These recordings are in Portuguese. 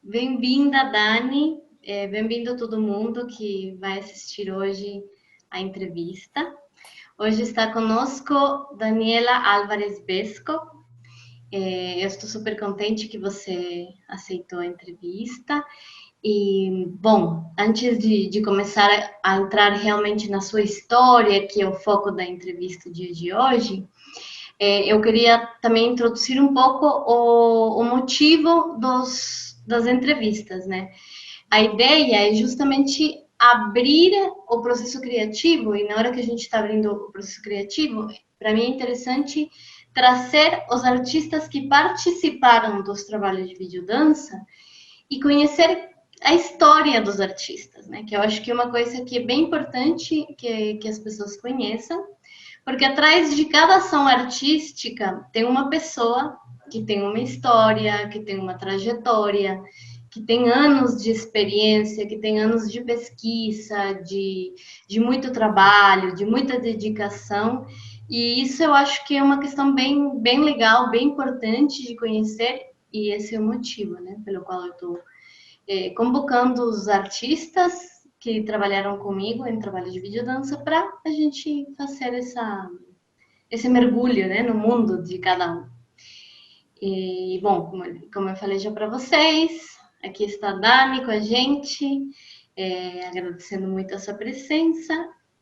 Bem-vinda, Dani. Bem-vindo todo mundo que vai assistir hoje a entrevista. Hoje está conosco Daniela Álvares Vesco. Eu estou super contente que você aceitou a entrevista. E, bom, antes de começar a entrar realmente na sua história, que é o foco da entrevista do dia de hoje, eu queria também introduzir um pouco o motivo das entrevistas, né? A ideia é justamente abrir o processo criativo, e na hora que a gente está abrindo o processo criativo, para mim é interessante trazer os artistas que participaram dos trabalhos de videodança e conhecer a história dos artistas, né? Que eu acho que é uma coisa que é bem importante que as pessoas conheçam, porque atrás de cada ação artística tem uma pessoa que tem uma história, que tem uma trajetória, que tem anos de experiência, que tem anos de pesquisa, de muito trabalho, de muita dedicação. E isso eu acho que é uma questão bem legal, bem importante de conhecer, e esse é o motivo, né, pelo qual eu estou convocando os artistas que trabalharam comigo em trabalho de videodança para a gente fazer esse mergulho, né, no mundo de cada um. E, bom, como eu falei já para vocês, aqui está a Dani com a gente, agradecendo muito a sua presença.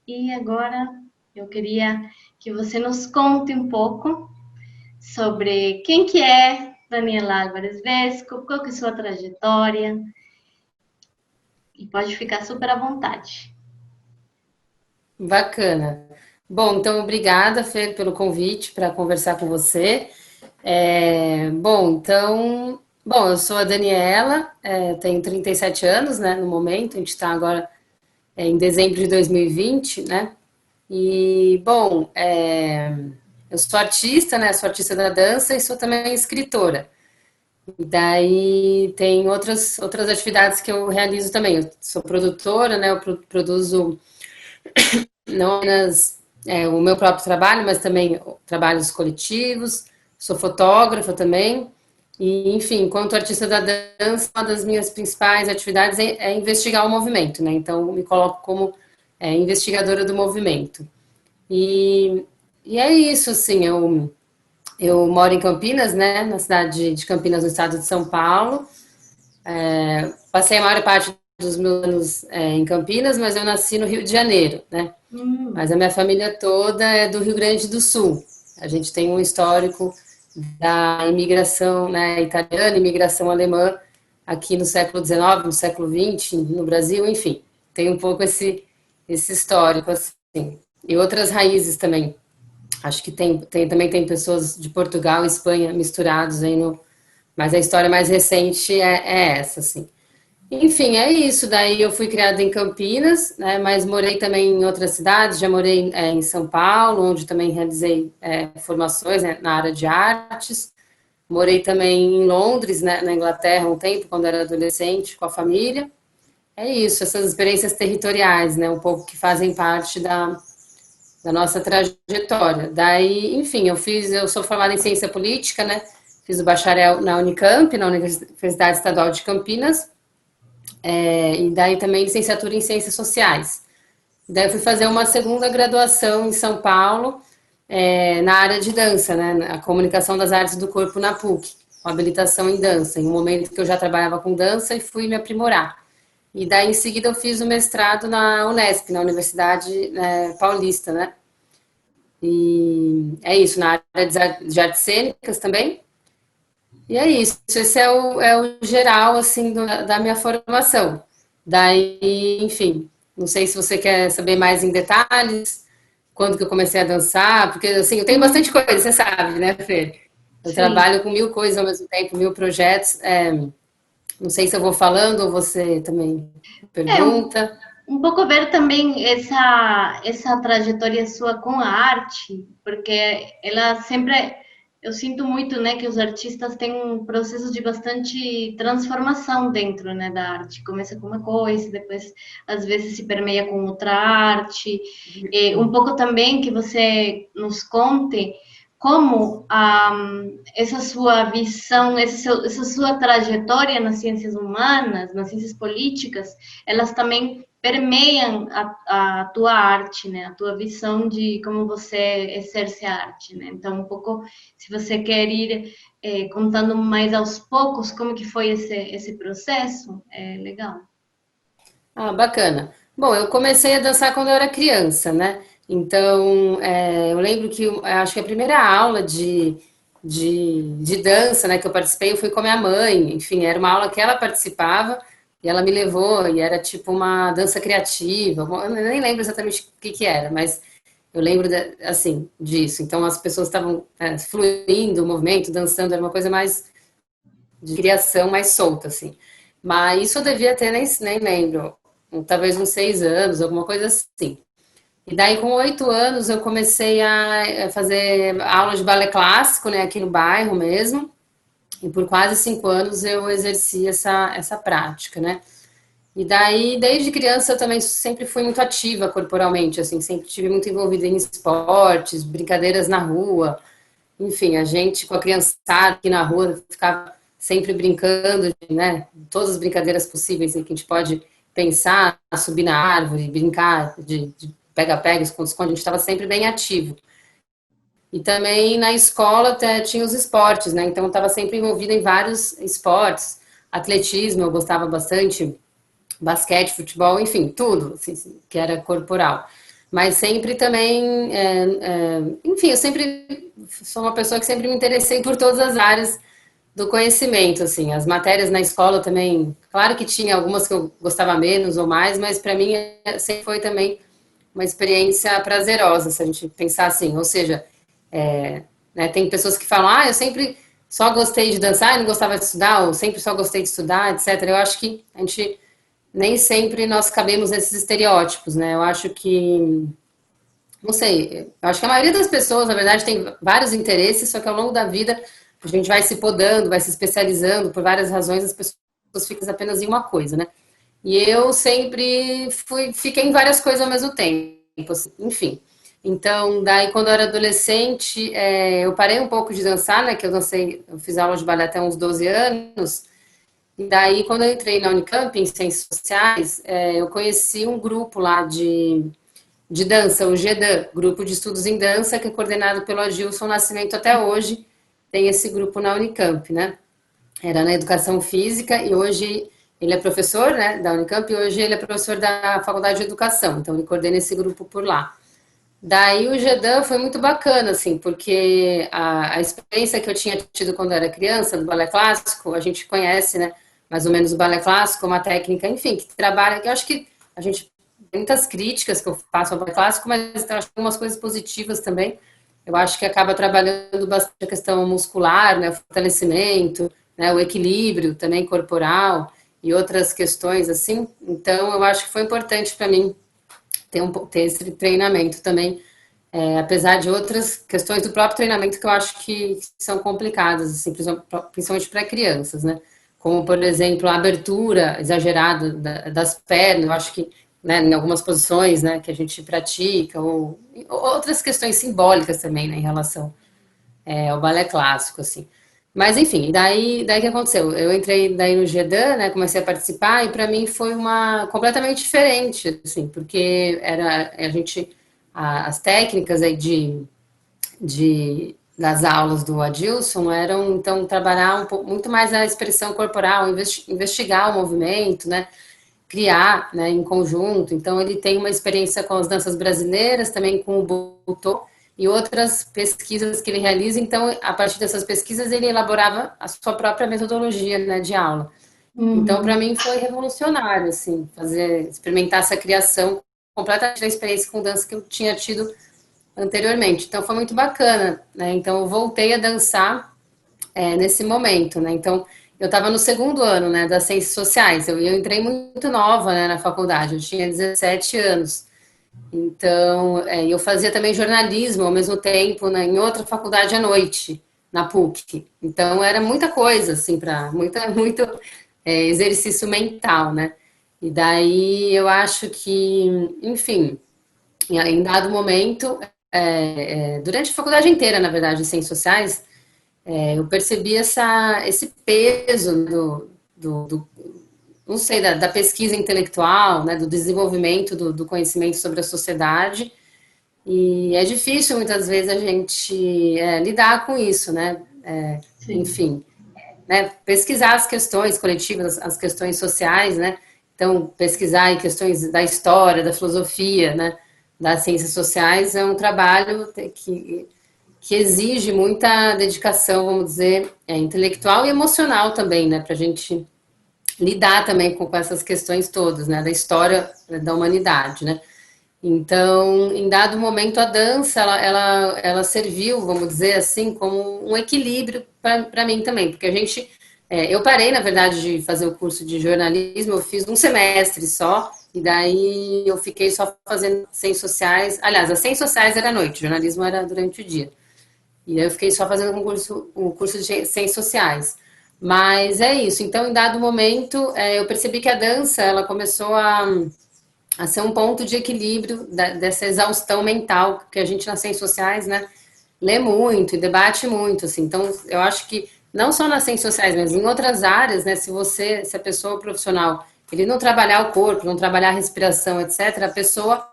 E agora eu queria que você nos conte um pouco sobre quem que é Daniela Álvares Vesco, qual que é a sua trajetória, e pode ficar super à vontade. Bacana. Bom, então obrigada, Fer, pelo convite para conversar com você. Eu sou a Daniela, tenho 37 anos, né, no momento, a gente está agora em dezembro de 2020, né? E, bom, eu sou artista, né, sou artista da dança e sou também escritora. E daí tem outras atividades que eu realizo também. Eu sou produtora, né, eu produzo não apenas o meu próprio trabalho, mas também trabalhos coletivos. Sou fotógrafa também. E, enfim, enquanto artista da dança, uma das minhas principais atividades é investigar o movimento, né? Então, me coloco como investigadora do movimento. E, e é isso, assim, eu moro em Campinas, né? Na cidade de Campinas, no estado de São Paulo. Passei a maior parte dos meus anos em Campinas, mas eu nasci no Rio de Janeiro, né? Mas a minha família toda é do Rio Grande do Sul. A gente tem um histórico da imigração, né, italiana, imigração alemã aqui no século XIX, no século XX, no Brasil, enfim. Tem um pouco esse histórico, assim. E outras raízes também. Acho que também tem pessoas de Portugal e Espanha misturados aí no... Mas a história mais recente é essa, assim. Enfim, é isso. Daí eu fui criada em Campinas, né, mas morei também em outras cidades. Já morei em São Paulo, onde também realizei formações, né, na área de artes. Morei também em Londres, né, na Inglaterra, um tempo, quando era adolescente, com a família. É isso, essas experiências territoriais, né, um pouco que fazem parte da nossa trajetória. Daí, enfim, eu sou formada em ciência política, né, fiz o bacharel na Unicamp, na Universidade Estadual de Campinas, e daí também licenciatura em Ciências Sociais. Daí eu fui fazer uma segunda graduação em São Paulo, na área de dança, né, a comunicação das artes do corpo na PUC, com habilitação em dança, em um momento que eu já trabalhava com dança e fui me aprimorar. E daí em seguida eu fiz o mestrado na Unesp, na Universidade Paulista, né? E é isso, na área de artes cênicas também. E é isso, esse é o geral, assim, da minha formação. Daí, enfim, não sei se você quer saber mais em detalhes, quando que eu comecei a dançar, porque, assim, eu tenho bastante coisa, você sabe, né, Fer? Eu Sim. trabalho com 1000 coisas ao mesmo tempo, 1000 projetos. Não sei se eu vou falando ou você também É, um, pergunta. um pouco ver também essa trajetória sua com a arte, porque ela sempre, eu sinto muito, né, que os artistas têm um processo de bastante transformação dentro, né, da arte. Começa com uma coisa, depois às vezes se permeia com outra arte. Um pouco também que você nos conte como essa sua visão, essa sua trajetória nas ciências humanas, nas ciências políticas, elas também permeiam a tua arte, né? A tua visão de como você exerce a arte, né? Então, um pouco, se você quer ir contando mais aos poucos como que foi esse processo, é legal. Ah, bacana. Bom, eu comecei a dançar quando eu era criança, né? Então, eu lembro que acho que a primeira aula de dança, né, que eu participei, eu fui com a minha mãe. Enfim, era uma aula que ela participava e ela me levou e era tipo uma dança criativa. Eu nem lembro exatamente o que que era, mas eu lembro assim disso. Então, as pessoas estavam fluindo, o movimento, dançando, era uma coisa mais de criação mais solta, assim. Mas isso eu devia ter, nem lembro, talvez uns 6 anos, alguma coisa assim. E daí, com 8 anos, eu comecei a fazer aula de balé clássico, né, aqui no bairro mesmo. E por quase 5 anos eu exerci essa prática, né? E daí, desde criança, eu também sempre fui muito ativa corporalmente, assim, sempre tive muito envolvida em esportes, brincadeiras na rua. Enfim, a gente com a criançada aqui na rua ficava sempre brincando, né? Todas as brincadeiras possíveis que a gente pode pensar, subir na árvore, brincar de pega-pega, esconde-esconde, a gente estava sempre bem ativo. E também na escola até tinha os esportes, né? Então eu estava sempre envolvida em vários esportes, atletismo, eu gostava bastante, basquete, futebol, enfim, tudo assim, que era corporal. Mas sempre também, enfim, eu sempre sou uma pessoa que sempre me interessei por todas as áreas do conhecimento, assim, as matérias na escola também, claro que tinha algumas que eu gostava menos ou mais, mas para mim sempre foi também uma experiência prazerosa, se a gente pensar assim, ou seja, né, tem pessoas que falam, eu sempre só gostei de dançar e não gostava de estudar, ou sempre só gostei de estudar, etc. Eu acho que a gente nem sempre nós cabemos nesses estereótipos, né? Eu acho que, não sei, eu acho que a maioria das pessoas, na verdade, tem vários interesses, só que ao longo da vida a gente vai se podando, vai se especializando, por várias razões as pessoas ficam apenas em uma coisa, né? E eu sempre fiquei em várias coisas ao mesmo tempo, assim, enfim. Então, daí quando eu era adolescente, eu parei um pouco de dançar, né? Que eu dancei, eu fiz aula de balé até uns 12 anos, e daí, quando eu entrei na Unicamp, em Ciências Sociais, eu conheci um grupo lá de dança, o GEDAN, Grupo de Estudos em Dança, que é coordenado pelo Adilson Nascimento até hoje, tem esse grupo na Unicamp, né? Era na Educação Física e hoje ele é professor, né, da Unicamp e hoje ele é professor da Faculdade de Educação, então ele coordena esse grupo por lá. Daí o GEDAN foi muito bacana, assim, porque a experiência que eu tinha tido quando eu era criança, do balé clássico, a gente conhece, né, mais ou menos o balé clássico, uma técnica, enfim, que trabalha, que eu acho que a gente tem muitas críticas que eu faço ao balé clássico, mas eu acho que algumas coisas positivas também. Eu acho que acaba trabalhando bastante a questão muscular, né, o fortalecimento, né, o equilíbrio também corporal e outras questões assim. Então, eu acho que foi importante para mim ter esse treinamento também, apesar de outras questões do próprio treinamento que eu acho que são complicadas, assim, principalmente para crianças, né? Como, por exemplo, a abertura exagerada das pernas, eu acho que, né, em algumas posições, né, que a gente pratica, ou outras questões simbólicas também, né, em relação ao balé clássico, assim. Mas, enfim, daí que aconteceu? Eu entrei daí no GEDAN, né, comecei a participar, e para mim foi uma completamente diferente, assim, porque era a gente, as técnicas aí das aulas do Adilson eram, então, trabalhar muito mais a expressão corporal, investigar o movimento, né, criar, né, em conjunto. Então, ele tem uma experiência com as danças brasileiras, também com o Butô, e outras pesquisas que ele realiza. Então, a partir dessas pesquisas, ele elaborava a sua própria metodologia, né, de aula. Então, para Uhum. mim, foi revolucionário, assim, experimentar essa criação completamente da experiência com dança que eu tinha tido anteriormente. Então, foi muito bacana, né? Então, eu voltei a dançar nesse momento, né? Então, eu estava no segundo ano, né, das Ciências Sociais. Eu entrei muito nova, né, na faculdade. Eu tinha 17 anos. Então, eu fazia também jornalismo ao mesmo tempo, né, em outra faculdade à noite, na PUC. Então, era muita coisa, assim, para muito exercício mental, né? E daí eu acho que, enfim, em dado momento, durante a faculdade inteira, na verdade, de ciências sociais, eu percebi esse peso não sei, da pesquisa intelectual, né, do desenvolvimento do conhecimento sobre a sociedade. E é difícil, muitas vezes, a gente lidar com isso, né? Sim. Enfim, né, pesquisar as questões coletivas, as questões sociais, né? Então, pesquisar em questões da história, da filosofia, né, das ciências sociais é um trabalho que exige muita dedicação, vamos dizer, intelectual e emocional também, né, para a gente lidar também com essas questões todas, né, da história da humanidade, né. Então, em dado momento, a dança, ela serviu, vamos dizer assim, como um equilíbrio para mim também, porque eu parei, na verdade, de fazer o curso de jornalismo, eu fiz um semestre só, e daí eu fiquei só fazendo ciências sociais, aliás, as ciências sociais era à noite, o jornalismo era durante o dia. E aí eu fiquei só fazendo um curso de ciências sociais. Mas é isso. Então, em dado momento, eu percebi que a dança, ela começou a ser um ponto de equilíbrio dessa exaustão mental que a gente nas ciências sociais, né, lê muito e debate muito, assim. Então, eu acho que não só nas ciências sociais, mas em outras áreas, né, se a pessoa profissional, ele não trabalhar o corpo, não trabalhar a respiração, etc., a pessoa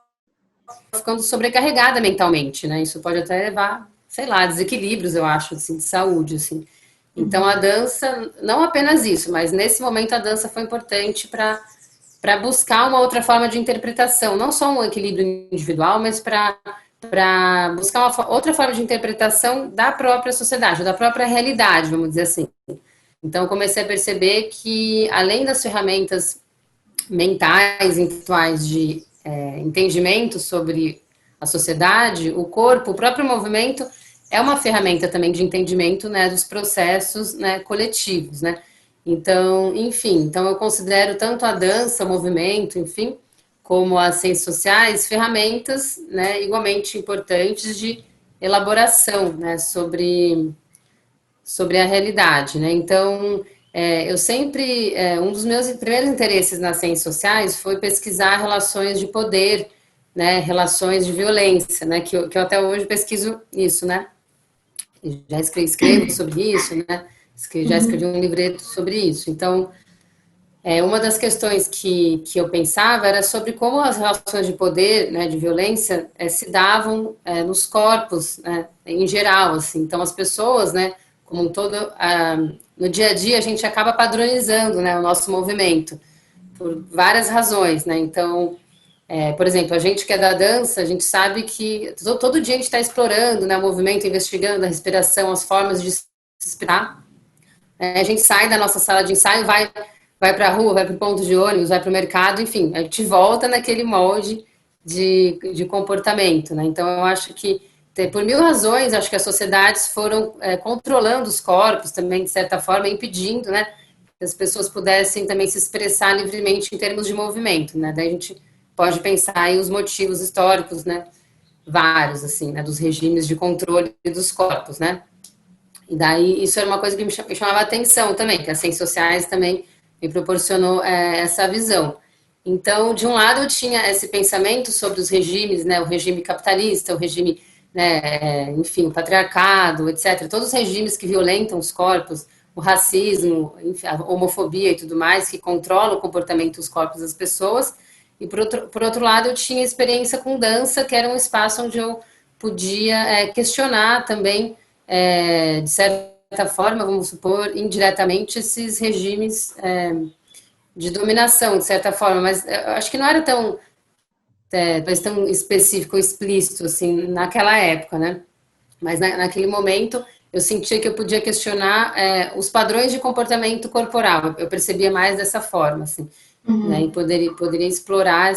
ficando sobrecarregada mentalmente, né? Isso pode até levar, sei lá, desequilíbrios, eu acho, assim, de saúde, assim. Então a Uhum. dança, não apenas isso, mas nesse momento a dança foi importante para buscar uma outra forma de interpretação, não só um equilíbrio individual, mas para buscar outra forma de interpretação da própria sociedade, da própria realidade, vamos dizer assim. Então, eu comecei a perceber que, além das ferramentas mentais, intelectuais de entendimento sobre a sociedade, o corpo, o próprio movimento é uma ferramenta também de entendimento, né, dos processos, né, coletivos, né. Então, enfim, então eu considero tanto a dança, o movimento, enfim, como as ciências sociais, ferramentas, né, igualmente importantes de elaboração, né, sobre a realidade, né? Então, eu sempre, um dos meus primeiros interesses nas ciências sociais foi pesquisar relações de poder, né? Relações de violência, né? Que eu até hoje pesquiso isso, né? Já escrevo sobre isso, né? Já escrevi Uhum. um livreto sobre isso. Então, uma das questões que eu pensava era sobre como as relações de poder, né, de violência, se davam nos corpos, né, em geral, assim. Então, as pessoas, né, como um todo, no dia a dia, a gente acaba padronizando, né, o nosso movimento, por várias razões, né. Então, por exemplo, a gente que é da dança, a gente sabe que todo dia a gente está explorando, né, o movimento, investigando a respiração, as formas de se expressar. A gente sai da nossa sala de ensaio, vai para a rua, vai para o ponto de ônibus, vai para o mercado, enfim, a gente volta naquele molde de comportamento, né? Então, eu acho que, por mil razões, acho que as sociedades foram controlando os corpos também, de certa forma, impedindo, né, que as pessoas pudessem também se expressar livremente em termos de movimento, né? Daí a gente pode pensar em os motivos históricos, né, vários, assim, né, dos regimes de controle dos corpos, né? E daí isso era uma coisa que me chamava a atenção também, que as ciências sociais também me proporcionou essa visão. Então, de um lado eu tinha esse pensamento sobre os regimes, né, o regime capitalista, o regime, né, enfim, o patriarcado, etc. Todos os regimes que violentam os corpos, o racismo, enfim, a homofobia e tudo mais, que controlam o comportamento dos corpos das pessoas. E por outro lado, eu tinha experiência com dança, que era um espaço onde eu podia questionar também de certa forma, vamos supor, indiretamente, esses regimes de dominação, de certa forma, mas eu acho que não era tão específico, explícito, assim, naquela época, né? Mas naquele momento eu sentia que eu podia questionar os padrões de comportamento corporal, eu percebia mais dessa forma, assim, né? E Uhum. poderia explorar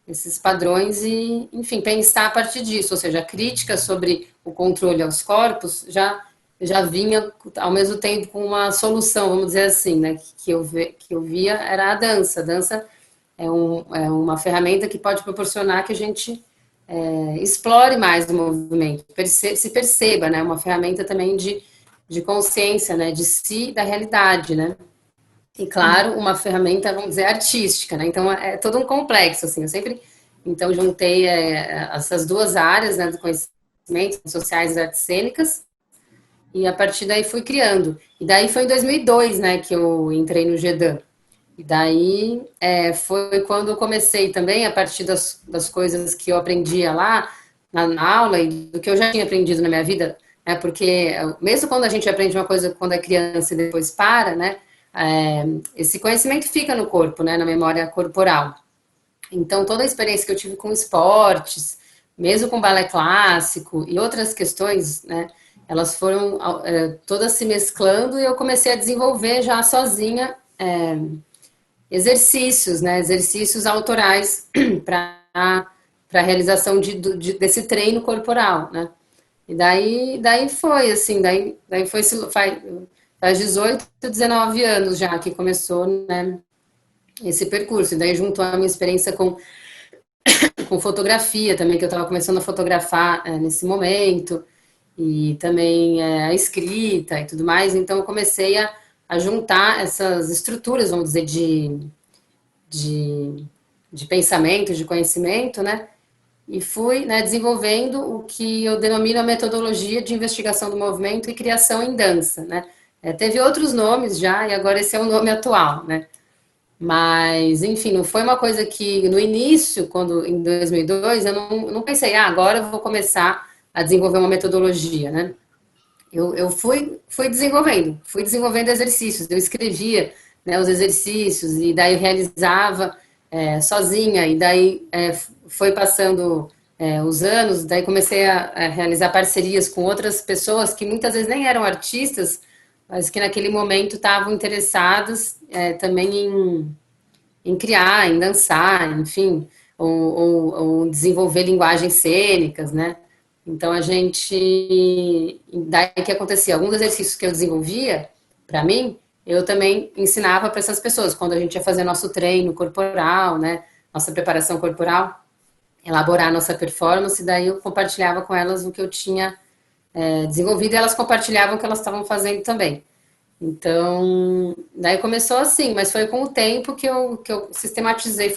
esses padrões e, enfim, pensar a partir disso, ou seja, a crítica sobre o controle aos corpos já vinha ao mesmo tempo com uma solução, vamos dizer assim, né, que eu via era a dança. A dança é uma ferramenta que pode proporcionar que a gente explore mais o movimento, se perceba, né, uma ferramenta também de consciência, né, de si, da realidade, né. E, Sim. claro, uma ferramenta, vamos dizer, artística, né? Então, é todo um complexo, assim. Eu sempre então juntei essas duas áreas, né, do conhecimento, sociais e artes cênicas, e a partir daí fui criando. E daí foi em 2002, né, que eu entrei no GEDAN. E daí foi quando eu comecei também, a partir das coisas que eu aprendia lá na aula e do que eu já tinha aprendido na minha vida, né, porque mesmo quando a gente aprende uma coisa quando é criança e depois para, né, esse conhecimento fica no corpo, né, na memória corporal. Então, toda a experiência que eu tive com esportes, mesmo com balé clássico e outras questões, né, elas foram todas se mesclando e eu comecei a desenvolver já sozinha exercícios, né, exercícios autorais para a realização desse treino corporal, né. E daí foi, assim, daí foi, faz 18, 19 anos já que começou, né, esse percurso. E daí juntou a minha experiência com fotografia também, que eu estava começando a fotografar nesse momento, e também a escrita e tudo mais, então eu comecei a juntar essas estruturas, vamos dizer, de pensamento, de conhecimento, né, e fui, né, desenvolvendo o que eu denomino a metodologia de investigação do movimento e criação em dança, né. Teve outros nomes já, e agora esse é o nome atual, né. Mas, enfim, não foi uma coisa que no início, quando em 2002, eu não pensei, agora eu vou começar a desenvolver uma metodologia, né? Eu fui desenvolvendo exercícios, eu escrevia, né, os exercícios, e daí eu realizava sozinha, e daí foi passando os anos, daí comecei a realizar parcerias com outras pessoas que muitas vezes nem eram artistas, mas que naquele momento estavam interessadas também em criar, em dançar, enfim, ou desenvolver linguagens cênicas, né? Então a gente, daí que acontecia, alguns exercícios que eu desenvolvia, para mim, eu também ensinava para essas pessoas, quando a gente ia fazer nosso treino corporal, né? Nossa preparação corporal, elaborar nossa performance, daí eu compartilhava com elas o que eu tinha desenvolvido e elas compartilhavam o que elas estavam fazendo também. Então, daí começou assim, mas foi com o tempo que eu sistematizei.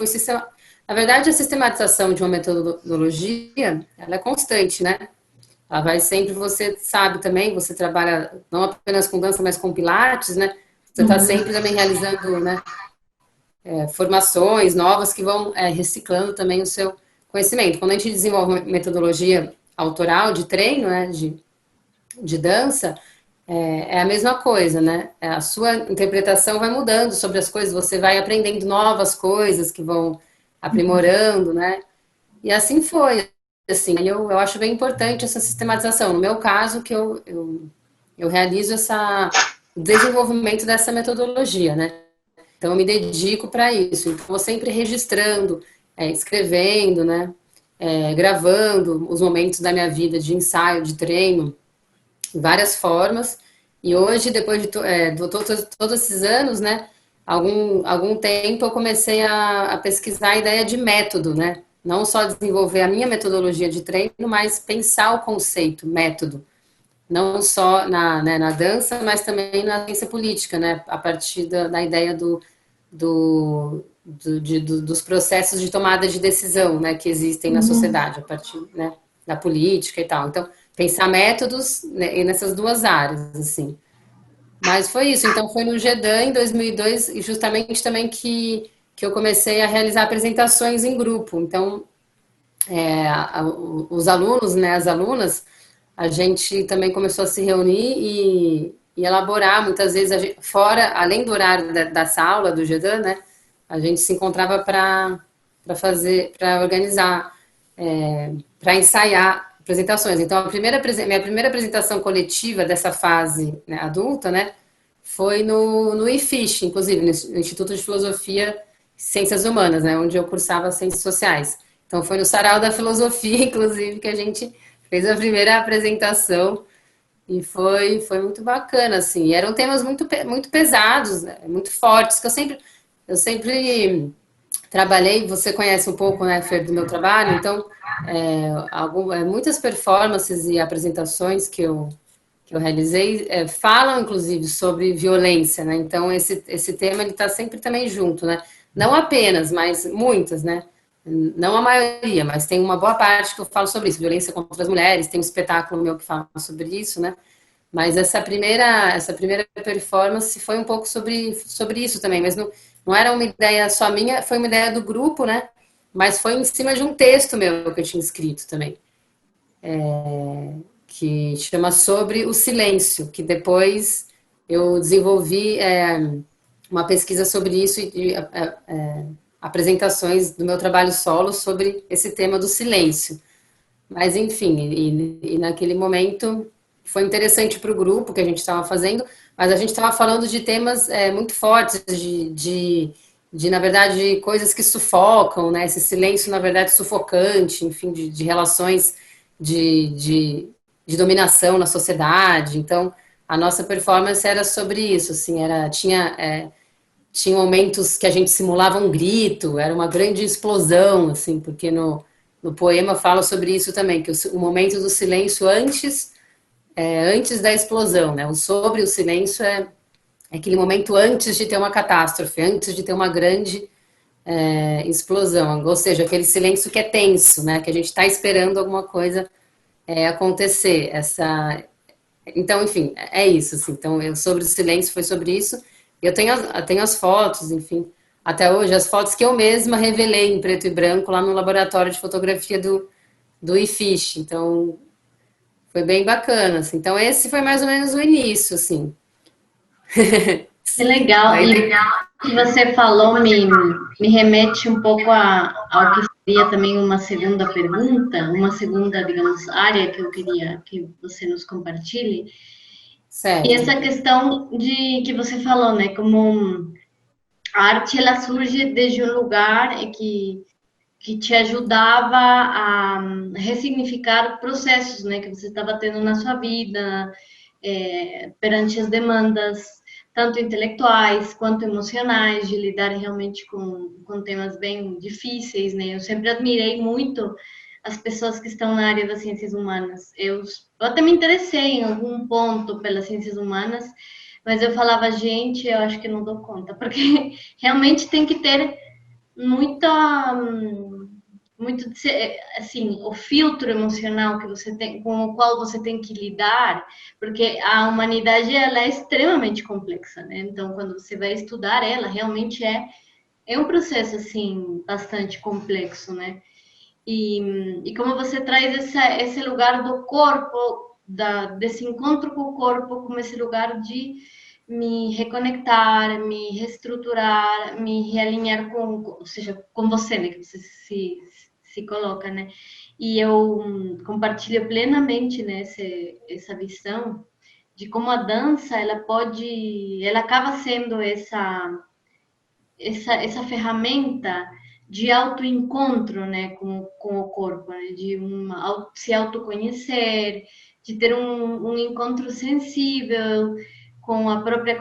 Na verdade, a sistematização de uma metodologia, ela é constante, né? Ela vai sempre, você sabe também, você trabalha não apenas com dança, mas com pilates, né? Você está sempre também realizando, né, formações novas que vão reciclando também o seu conhecimento. Quando a gente desenvolve uma metodologia autoral de treino, né, de dança, a mesma coisa, né? A sua interpretação vai mudando sobre as coisas, você vai aprendendo novas coisas que vão aprimorando, né? E assim foi, assim, eu acho bem importante essa sistematização. No meu caso, que eu realizo o desenvolvimento dessa metodologia, né? Então, eu me dedico para isso. Então, vou sempre registrando, escrevendo, né? Gravando os momentos da minha vida de ensaio, de treino, várias formas. E hoje, depois de todos esses anos, né, algum tempo eu comecei a pesquisar a ideia de método, né? Não só desenvolver a minha metodologia de treino, mas pensar o conceito, método. Não só na dança, mas também na ciência política, né? A partir da ideia dos processos de tomada de decisão, né, que existem na sociedade, a partir, né, da política e tal. Então, pensar métodos, né, nessas duas áreas, assim. Mas foi isso. Então, foi no GEDAN, em 2002, e justamente também que eu comecei a realizar apresentações em grupo. Então, os alunos, né, as alunas, a gente também começou a se reunir e elaborar, muitas vezes, fora, além do horário dessa aula do GEDAN, né, a gente se encontrava para organizar, para ensaiar apresentações. Então, minha primeira apresentação coletiva dessa fase, né, adulta, né, foi no IFISH, inclusive, no Instituto de Filosofia e Ciências Humanas, né, onde eu cursava Ciências Sociais. Então, foi no Sarau da Filosofia, inclusive, que a gente fez a primeira apresentação e foi muito bacana, assim. E eram temas muito pesados, né, muito fortes, que eu sempre trabalhei, você conhece um pouco, né, Fer, do meu trabalho, então, muitas performances e apresentações que eu realizei falam, inclusive, sobre violência, né, então esse tema, ele está sempre também junto, né, não apenas, mas muitas, né, Não a maioria, mas tem uma boa parte que eu falo sobre isso, violência contra as mulheres, tem um espetáculo meu que fala sobre isso, né? Mas essa primeira performance foi um pouco sobre isso também, mas não era uma ideia só minha, foi uma ideia do grupo, né? Mas foi em cima de um texto meu que eu tinha escrito também, que chama Sobre o Silêncio, que depois eu desenvolvi uma pesquisa sobre isso e apresentações do meu trabalho solo sobre esse tema do silêncio. Mas, enfim, e naquele momento foi interessante para o grupo que a gente estava fazendo, mas a gente estava falando de temas muito fortes, na verdade, coisas que sufocam, né? Esse silêncio, na verdade, sufocante, enfim, de relações de, de, de dominação na sociedade. Então, a nossa performance era sobre isso, assim, tinha momentos que a gente simulava um grito, era uma grande explosão, assim, porque no poema fala sobre isso também, que o momento do silêncio antes da explosão, né? O sobre o silêncio é aquele momento antes de ter uma catástrofe, antes de ter uma grande explosão, ou seja, aquele silêncio que é tenso, né? Que a gente está esperando alguma coisa acontecer. Então, enfim, é isso. Assim. Então, sobre o silêncio foi sobre isso. Tenho as fotos, enfim, até hoje, as fotos que eu mesma revelei em preto e branco lá no laboratório de fotografia do IFISH. Então, foi bem bacana. Assim. Então, esse foi mais ou menos o início, assim. Que legal. Aí, E o que você falou me remete um pouco ao que seria também uma segunda pergunta, uma segunda, digamos, área que eu queria que você nos compartilhe. E certo. essa questão de que você falou, né? Como a arte ela surge desde um lugar que te ajudava a ressignificar processos, né, que você estava tendo na sua vida, perante as demandas, tanto intelectuais quanto emocionais, de lidar realmente com temas bem difíceis, né? Eu sempre admirei muito as pessoas que estão na área das ciências humanas. Eu até me interessei em algum ponto pelas ciências humanas, mas eu falava, gente, eu acho que não dou conta, porque realmente tem que ter muita muito assim o filtro emocional que você tem com o qual você tem que lidar, porque a humanidade ela é extremamente complexa, né? Então quando você vai estudar ela realmente é um processo assim bastante complexo, né? E como você traz esse lugar do corpo, desse encontro com o corpo, como esse lugar de me reconectar, me reestruturar, me realinhar ou seja, com você, né, que você se coloca, né? E eu compartilho plenamente, né, essa visão de como a dança, ela acaba sendo essa ferramenta de autoencontro, né, com o corpo, né, se autoconhecer, de ter um encontro sensível com a própria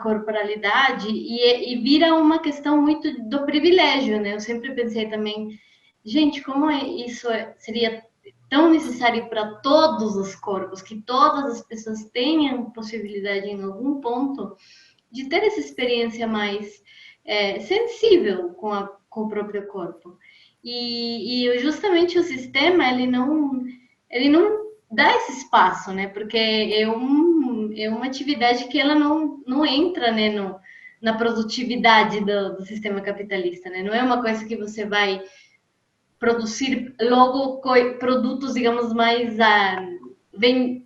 corporalidade e vira uma questão muito do privilégio, né? Eu sempre pensei também, gente, seria tão necessário para todos os corpos, que todas as pessoas tenham possibilidade em algum ponto de ter essa experiência mais sensível com o próprio corpo. E justamente o sistema, ele não dá esse espaço, né? Porque é uma atividade que ela não entra, né, na produtividade do sistema capitalista, né? Não é uma coisa que você vai produzir logo produtos, digamos, mais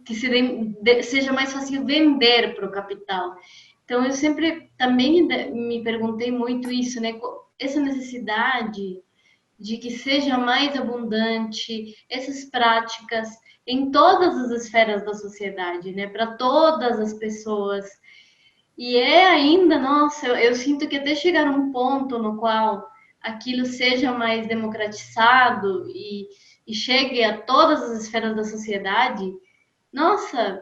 que seja mais fácil vender para o capital. Então, eu sempre também me perguntei muito isso, né? Essa necessidade de que seja mais abundante essas práticas em todas as esferas da sociedade, né? Para todas as pessoas. E é ainda, nossa, eu sinto que até chegar um ponto no qual aquilo seja mais democratizado e chegue a todas as esferas da sociedade, nossa,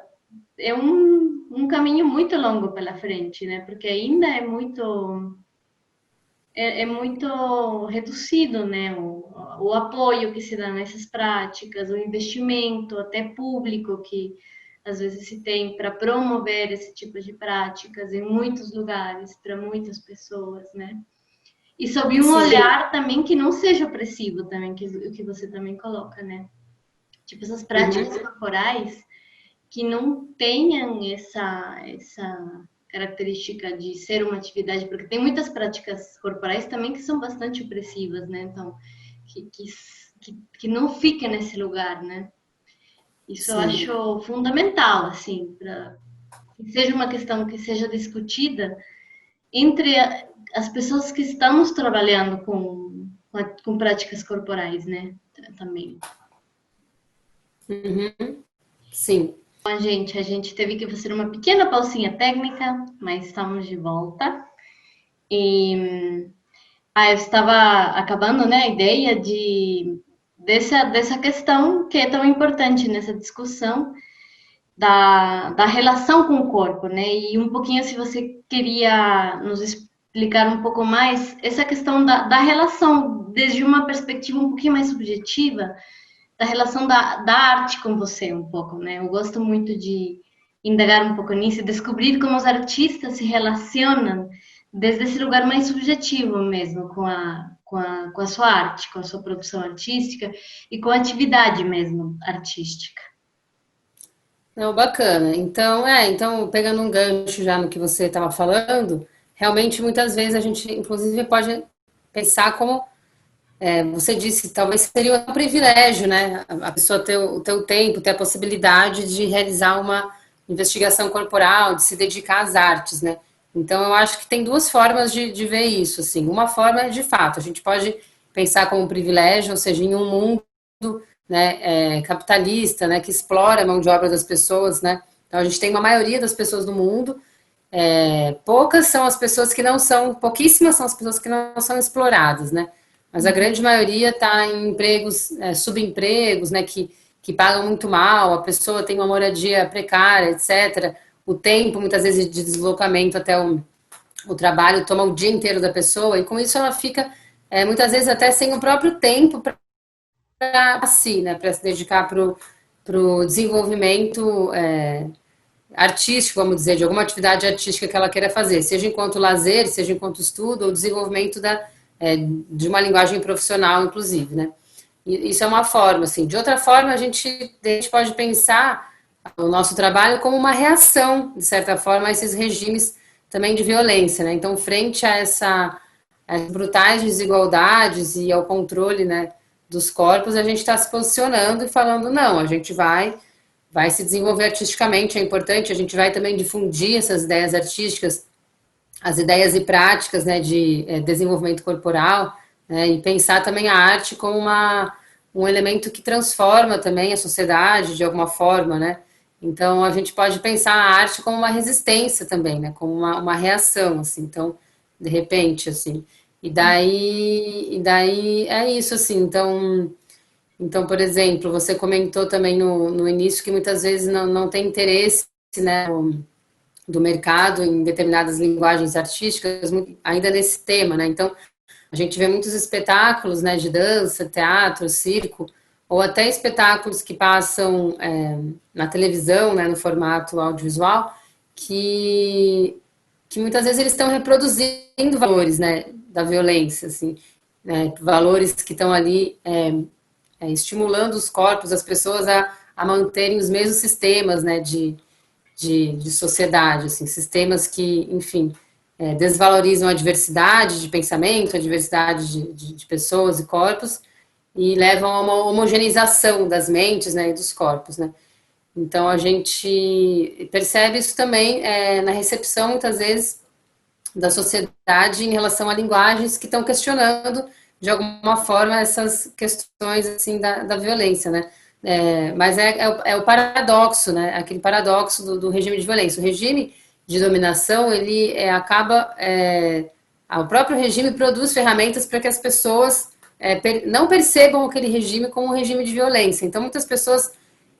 é um caminho muito longo pela frente, né? Porque ainda é muito reduzido, né? O apoio que se dá nessas práticas, o investimento até público que às vezes se tem para promover esse tipo de práticas em muitos lugares, para muitas pessoas, né? E sob um Sim. olhar também que não seja opressivo também, que o que você também coloca, né? Tipo, essas práticas Uhum. corporais que não tenham essa característica de ser uma atividade, porque tem muitas práticas corporais também que são bastante opressivas, né? Então, que não fica nesse lugar, né? Isso eu Sim. acho fundamental, assim, para que seja uma questão que seja discutida entre as pessoas que estamos trabalhando com práticas corporais, né? Também. Uhum. Sim. Bom, gente, a gente teve que fazer uma pequena pausinha técnica, mas estamos de volta. E eu estava acabando, né, a ideia dessa questão que é tão importante nessa discussão da relação com o corpo, né? E um pouquinho, se você queria nos explicar um pouco mais essa questão da relação, desde uma perspectiva um pouquinho mais subjetiva, da relação da arte com você um pouco, né? Eu gosto muito de indagar um pouco nisso e descobrir como os artistas se relacionam desde esse lugar mais subjetivo mesmo com a sua arte, com a sua produção artística e com a atividade mesmo artística. Não, bacana. Então, então, pegando um gancho já no que você estava falando, realmente muitas vezes a gente, inclusive, pode pensar como você disse, talvez seria um privilégio, né? A pessoa ter o tempo, ter a possibilidade de realizar uma investigação corporal, de se dedicar às artes, né? Então, eu acho que tem duas formas de ver isso, assim. Uma forma é, de fato, a gente pode pensar como um privilégio, ou seja, em um mundo, né, capitalista, né, que explora a mão de obra das pessoas, né? Então, a gente tem uma maioria das pessoas do mundo, poucas são as pessoas que não são, pouquíssimas são as pessoas que não são exploradas, né? Mas a grande maioria está em empregos, subempregos, né, que pagam muito mal, a pessoa tem uma moradia precária, etc. O tempo, muitas vezes, de deslocamento até o trabalho toma o dia inteiro da pessoa, e com isso ela fica, muitas vezes, até sem o próprio tempo para si, né, para se dedicar para o desenvolvimento artístico, vamos dizer, de alguma atividade artística que ela queira fazer, seja enquanto lazer, seja enquanto estudo, ou desenvolvimento de uma linguagem profissional, inclusive, né? E isso é uma forma, assim. De outra forma, a gente pode pensar o nosso trabalho como uma reação, de certa forma, a esses regimes também de violência, né? Então, frente a as brutais desigualdades e ao controle, né, dos corpos, a gente está se posicionando e falando, não, a gente vai se desenvolver artisticamente, é importante, a gente vai também difundir essas ideias artísticas, as ideias e práticas, né, de desenvolvimento corporal, né, e pensar também a arte como um elemento que transforma também a sociedade de alguma forma, né? Então a gente pode pensar a arte como uma resistência também, né, como uma reação, assim. Então, de repente, assim. E daí é isso, assim. Então, por exemplo, você comentou também no início que muitas vezes não tem interesse, né, do mercado em determinadas linguagens artísticas, ainda nesse tema, né? Então, a gente vê muitos espetáculos, né, de dança, teatro, circo, ou até espetáculos que passam na televisão, né, no formato audiovisual, que, que muitas vezes eles estão reproduzindo valores, né, da violência, assim, né, valores que estão ali estimulando os corpos, as pessoas a manterem os mesmos sistemas, né, de sociedade, assim, sistemas que, enfim, desvalorizam a diversidade de pensamento, a diversidade de pessoas e corpos, e levam a uma homogeneização das mentes, né, e dos corpos, né. Então a gente percebe isso também na recepção, muitas vezes, da sociedade em relação a linguagens que estão questionando de alguma forma essas questões assim da violência, né? Mas é o paradoxo, né? Aquele paradoxo do regime de violência. O regime de dominação ele acaba o próprio regime produz ferramentas para que as pessoas não percebam aquele regime como um regime de violência. Então muitas pessoas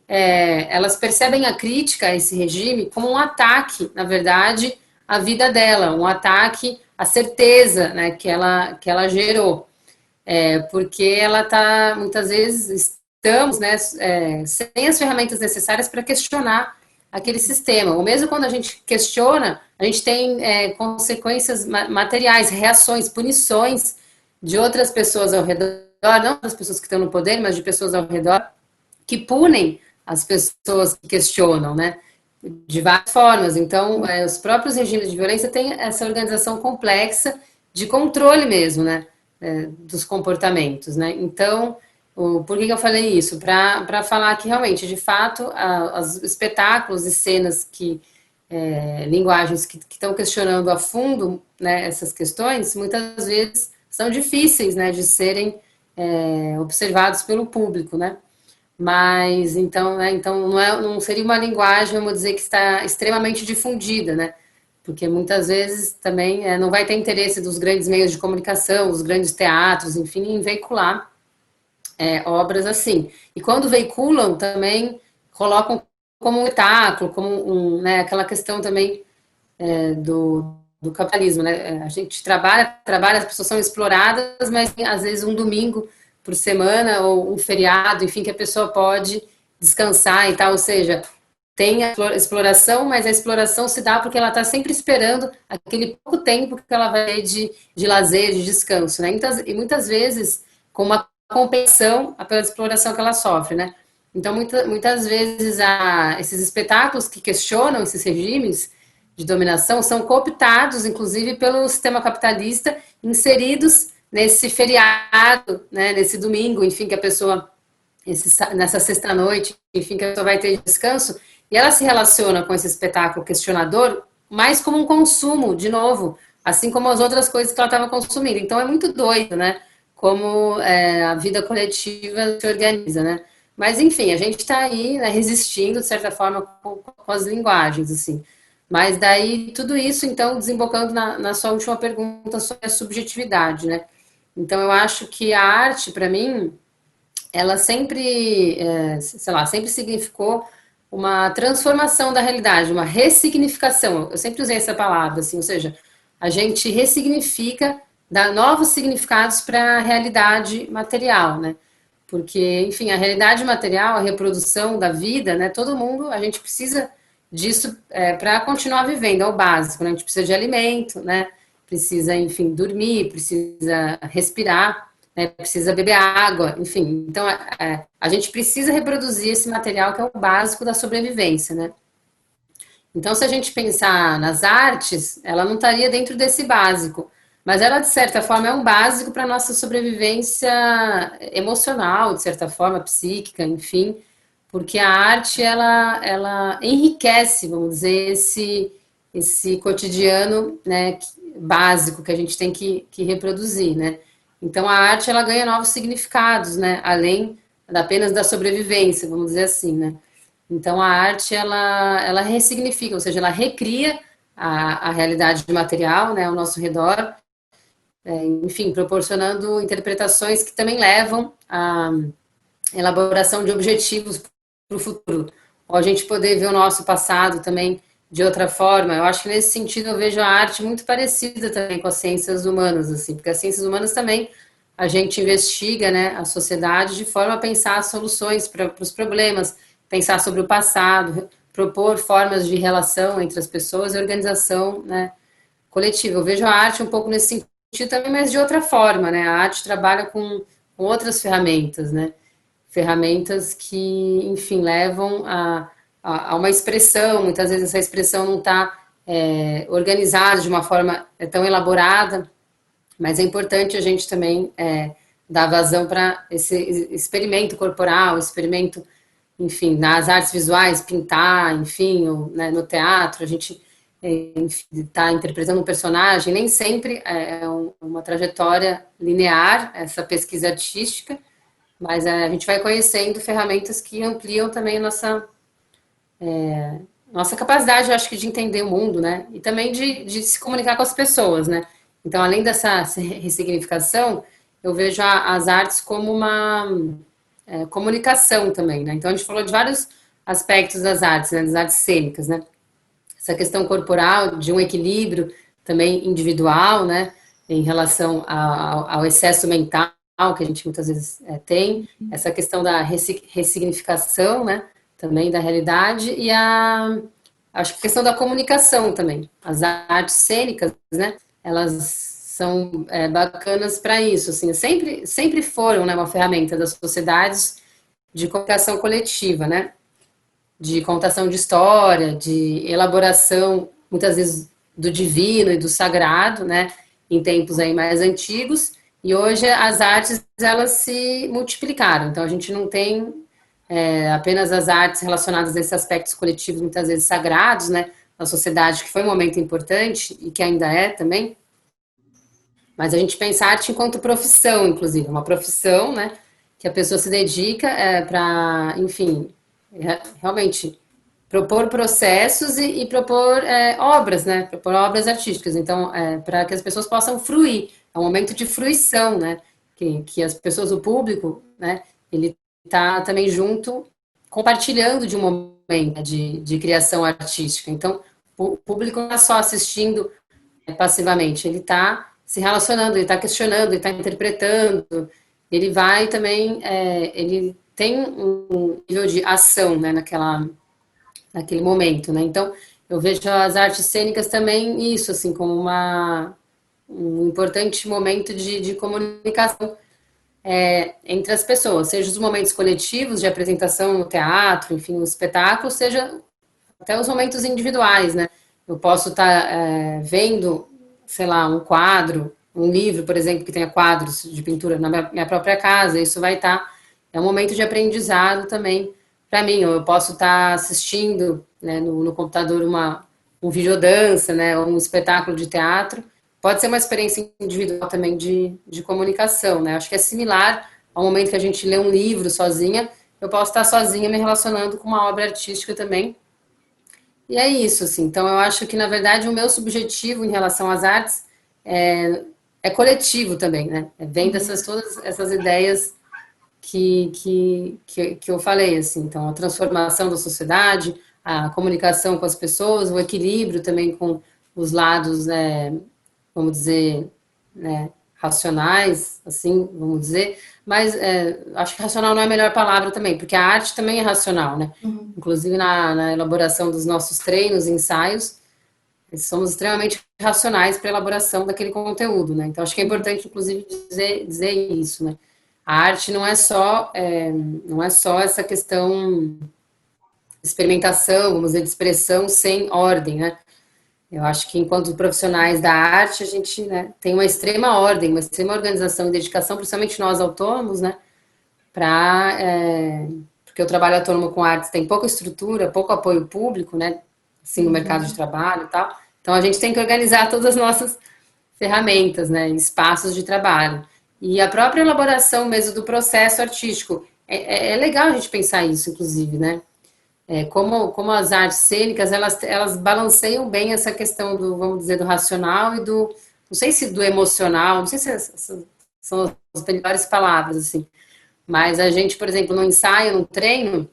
elas percebem a crítica a esse regime como um ataque, na verdade, à vida dela, um ataque à certeza, né, que ela gerou. Porque ela está, muitas vezes, estamos, né, sem as ferramentas necessárias para questionar aquele sistema. Ou mesmo quando a gente questiona, a gente tem consequências materiais, reações, punições de outras pessoas ao redor, não das pessoas que estão no poder, mas de pessoas ao redor, que punem as pessoas que questionam, né? De várias formas. Então, os próprios regimes de violência têm essa organização complexa de controle mesmo, né? Dos comportamentos, né? Então, por que eu falei isso? Para falar que realmente, de fato, os espetáculos e cenas linguagens que estão questionando a fundo, né, essas questões, muitas vezes são difíceis, né, de serem observados pelo público, né? Mas então, então não seria uma linguagem, vamos dizer, que está extremamente difundida, né? Porque muitas vezes também não vai ter interesse dos grandes meios de comunicação, os grandes teatros, enfim, em veicular obras assim. E quando veiculam, também colocam como um espetáculo, como né, aquela questão também do capitalismo, né? A gente trabalha, as pessoas são exploradas, mas às vezes um domingo por semana ou um feriado, enfim, que a pessoa pode descansar e tal, ou seja, tem a exploração, mas a exploração se dá porque ela está sempre esperando aquele pouco tempo que ela vai ter de lazer, de descanso, né? E muitas vezes com uma compensação pela exploração que ela sofre, né? Então, muitas vezes, esses espetáculos que questionam esses regimes de dominação são cooptados, inclusive, pelo sistema capitalista, inseridos nesse feriado, né, nesse domingo, enfim, que a pessoa, nessa sexta-noite, enfim, que a pessoa vai ter descanso, e ela se relaciona com esse espetáculo questionador mais como um consumo, de novo, assim como as outras coisas que ela estava consumindo. Então, é muito doido, né, como a vida coletiva se organiza, né. Mas, enfim, a gente está aí, né, resistindo, de certa forma, com as linguagens, assim. Mas daí, tudo isso, então, desembocando na sua última pergunta sobre a subjetividade, né? Então, eu acho que a arte, para mim, ela sempre, sei lá, sempre significou uma transformação da realidade, uma ressignificação. Eu sempre usei essa palavra, assim, ou seja, a gente ressignifica, dá novos significados para a realidade material, né? Porque, enfim, a realidade material, a reprodução da vida, né? Todo mundo, a gente precisa disso para continuar vivendo, é o básico, né? A gente precisa de alimento, né? Precisa, enfim, dormir, precisa respirar, né? Precisa beber água, enfim. Então, a gente precisa reproduzir esse material que é o básico da sobrevivência, né? Então, se a gente pensar nas artes, ela não estaria dentro desse básico, mas ela, de certa forma, é um básico para a nossa sobrevivência emocional, de certa forma, psíquica, enfim, porque a arte, ela enriquece, vamos dizer, esse cotidiano, né, básico que a gente tem que reproduzir, né? Então, a arte, ela ganha novos significados, né, além apenas da sobrevivência, vamos dizer assim, né? Então, a arte, ela ressignifica, ou seja, ela recria a realidade material, né, ao nosso redor, enfim, proporcionando interpretações que também levam à elaboração de objetivos para o futuro. Ou a gente poder ver o nosso passado também de outra forma. Eu acho que nesse sentido eu vejo a arte muito parecida também com as ciências humanas, assim, porque as ciências humanas também a gente investiga, né, a sociedade de forma a pensar soluções para os problemas, pensar sobre o passado, propor formas de relação entre as pessoas e organização, né, coletiva. Eu vejo a arte um pouco nesse sentido também, mas de outra forma, né? A arte trabalha com outras ferramentas, né? Ferramentas que, enfim, levam a uma expressão. Muitas vezes essa expressão não está organizada de uma forma tão elaborada, mas é importante a gente também dar vazão para esse experimento corporal, experimento, enfim, nas artes visuais, pintar, enfim, ou, né, no teatro, a gente está interpretando um personagem, nem sempre é uma trajetória linear, essa pesquisa artística, mas a gente vai conhecendo ferramentas que ampliam também a nossa capacidade, eu acho que, de entender o mundo, né? E também de se comunicar com as pessoas, né? Então, além dessa ressignificação, eu vejo as artes como uma comunicação também, né? Então, a gente falou de vários aspectos das artes, né? Das artes cênicas, né? Essa questão corporal, de um equilíbrio também individual, né, em relação ao excesso mental que a gente muitas vezes tem, essa questão da ressignificação, né, também da realidade, e acho que a questão da comunicação também. As artes cênicas, né, elas são bacanas para isso, assim, sempre foram, né, uma ferramenta das sociedades de comunicação coletiva, né, de contação de história, de elaboração, muitas vezes, do divino e do sagrado, né, em tempos aí mais antigos, e hoje as artes, elas se multiplicaram, então a gente não tem apenas as artes relacionadas a esses aspectos coletivos, muitas vezes sagrados, né, na sociedade, que foi um momento importante e que ainda é também, mas a gente pensa a arte enquanto profissão, inclusive, uma profissão, né, que a pessoa se dedica para, enfim, realmente propor processos e propor obras, né, propor obras artísticas, então, para que as pessoas possam fruir, é um momento de fruição, né, que as pessoas, o público, né, ele está também junto, compartilhando de um momento, né, de criação artística. Então, o público não está só assistindo passivamente, ele está se relacionando, ele está questionando, ele está interpretando, ele vai também, ele tem um nível de ação, né, naquele momento, né? Então, eu vejo as artes cênicas também isso, assim, como um importante momento de comunicação entre as pessoas, seja os momentos coletivos de apresentação no teatro, enfim, no espetáculo, seja até os momentos individuais, né? Eu posso estar vendo, sei lá, um quadro, um livro, por exemplo, que tenha quadros de pintura na minha própria casa, isso vai estar, é um momento de aprendizado também para mim, ou eu posso estar assistindo, né, no computador um videodança, né, ou um espetáculo de teatro, pode ser uma experiência individual também de comunicação, né? Acho que é similar ao momento que a gente lê um livro sozinha, eu posso estar sozinha me relacionando com uma obra artística também. E é isso, assim. Então, eu acho que, na verdade, o meu subjetivo em relação às artes é coletivo também, né? Vem todas essas ideias que eu falei, assim. Então, a transformação da sociedade, a comunicação com as pessoas, o equilíbrio também com os lados, né, vamos dizer, né, racionais, assim, vamos dizer, mas acho que racional não é a melhor palavra também, porque a arte também é racional, né? Uhum. Inclusive na elaboração dos nossos treinos, ensaios, somos extremamente racionais para a elaboração daquele conteúdo, né? Então acho que é importante, inclusive, dizer isso, né? A arte não é só essa questão de experimentação, vamos dizer, de expressão sem ordem, né? Eu acho que enquanto profissionais da arte, a gente, né, tem uma extrema ordem, uma extrema organização e dedicação, principalmente nós autônomos, né, porque o trabalho autônomo com artes tem pouca estrutura, pouco apoio público, né, assim, no mercado de trabalho e tal. Então a gente tem que organizar todas as nossas ferramentas, né, espaços de trabalho. E a própria elaboração mesmo do processo artístico. É legal a gente pensar isso, inclusive, né? Como as artes cênicas, elas balanceiam bem essa questão do, vamos dizer, do racional e do, não sei se do emocional, não sei se essas são as melhores palavras, assim, mas a gente, por exemplo, no ensaio, no treino,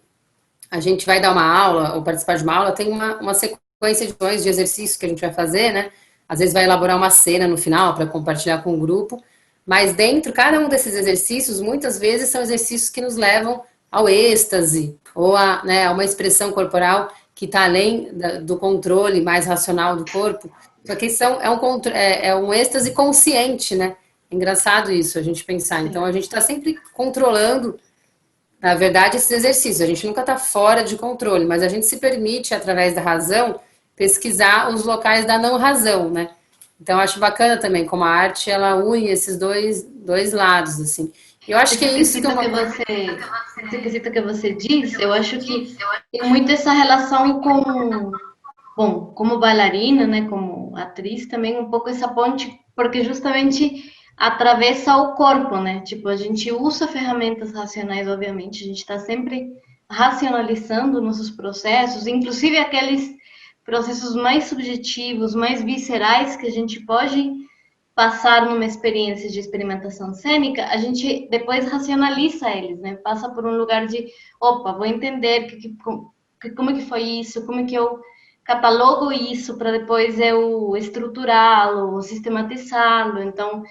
a gente vai dar uma aula ou participar de uma aula, tem uma sequência de exercícios que a gente vai fazer, né? Às vezes vai elaborar uma cena no final para compartilhar com o grupo, mas dentro, cada um desses exercícios, muitas vezes são exercícios que nos levam ao êxtase ou né, a uma expressão corporal que está além do controle mais racional do corpo. Só que é um êxtase consciente, né? É engraçado isso, a gente pensar. Então, a gente está sempre controlando, na verdade, esses exercícios. A gente nunca está fora de controle, mas a gente se permite, através da razão, pesquisar os locais da não razão, né? Então, eu acho bacana também como a arte, ela une esses dois lados, assim. Eu acho que é isso que é uma... Esse quesito que você diz, eu acho que tem muito essa relação com, bom, como bailarina, né, como atriz, também um pouco essa ponte, porque justamente atravessa o corpo, né? Tipo, a gente usa ferramentas racionais, obviamente, a gente está sempre racionalizando nossos processos, inclusive aqueles processos mais subjetivos, mais viscerais que a gente pode passar numa experiência de experimentação cênica, a gente depois racionaliza eles, né? Passa por um lugar de, opa, vou entender como que foi isso, como que eu catalogo isso para depois eu estruturá-lo, sistematizá-lo. Então,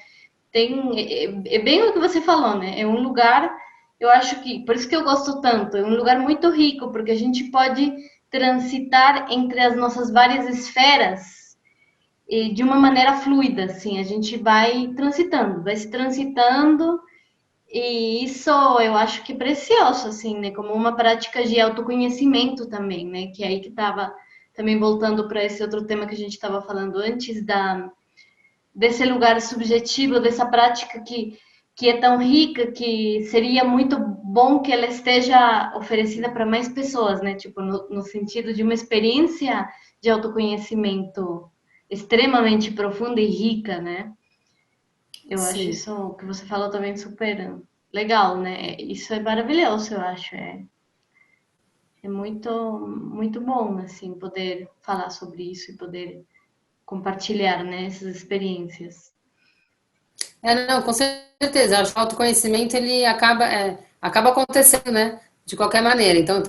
é bem o que você falou, né? É um lugar eu acho que, por isso que eu gosto tanto, é um lugar muito rico, porque a gente pode transitar entre as nossas várias esferas e de uma maneira fluida, assim, a gente vai se transitando, e isso eu acho que é precioso, assim, né, como uma prática de autoconhecimento também, né, que é aí que estava também voltando para esse outro tema que a gente estava falando antes, desse lugar subjetivo, dessa prática que é tão rica que seria muito bom que ela esteja oferecida para mais pessoas, né? Tipo, no sentido de uma experiência de autoconhecimento extremamente profunda e rica, né? Eu acho Sim. isso que você falou também super legal, né? Isso é maravilhoso, eu acho. É muito, muito bom, assim, poder falar sobre isso e poder compartilhar, né, essas experiências. Não, com certeza. Eu acho que o autoconhecimento ele acaba acontecendo, né? De qualquer maneira. Então,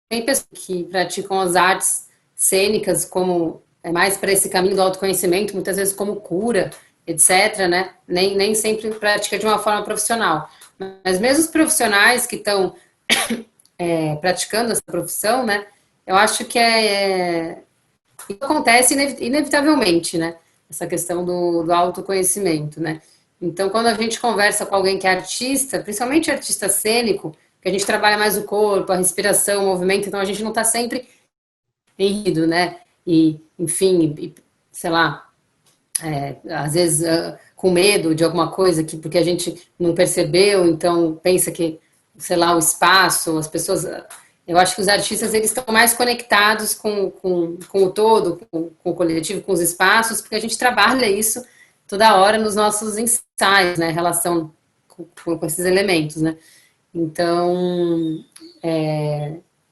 tem pessoas que praticam as artes cênicas como é mais para esse caminho do autoconhecimento, muitas vezes como cura, etc., né? Nem sempre pratica de uma forma profissional. Mas mesmo os profissionais que estão praticando essa profissão, né? Eu acho que isso acontece inevitavelmente, né? Essa questão do autoconhecimento, né? Então, quando a gente conversa com alguém que é artista, principalmente artista cênico, que a gente trabalha mais o corpo, a respiração, o movimento, então a gente não está sempre enrido, né? E, enfim, sei lá, às vezes com medo de alguma coisa que porque a gente não percebeu, então pensa que, sei lá, o espaço, as pessoas. Eu acho que os artistas eles estão mais conectados com o todo, com o coletivo, com os espaços, porque a gente trabalha isso toda hora nos nossos ensaios, né? Relação com esses elementos, né? Então,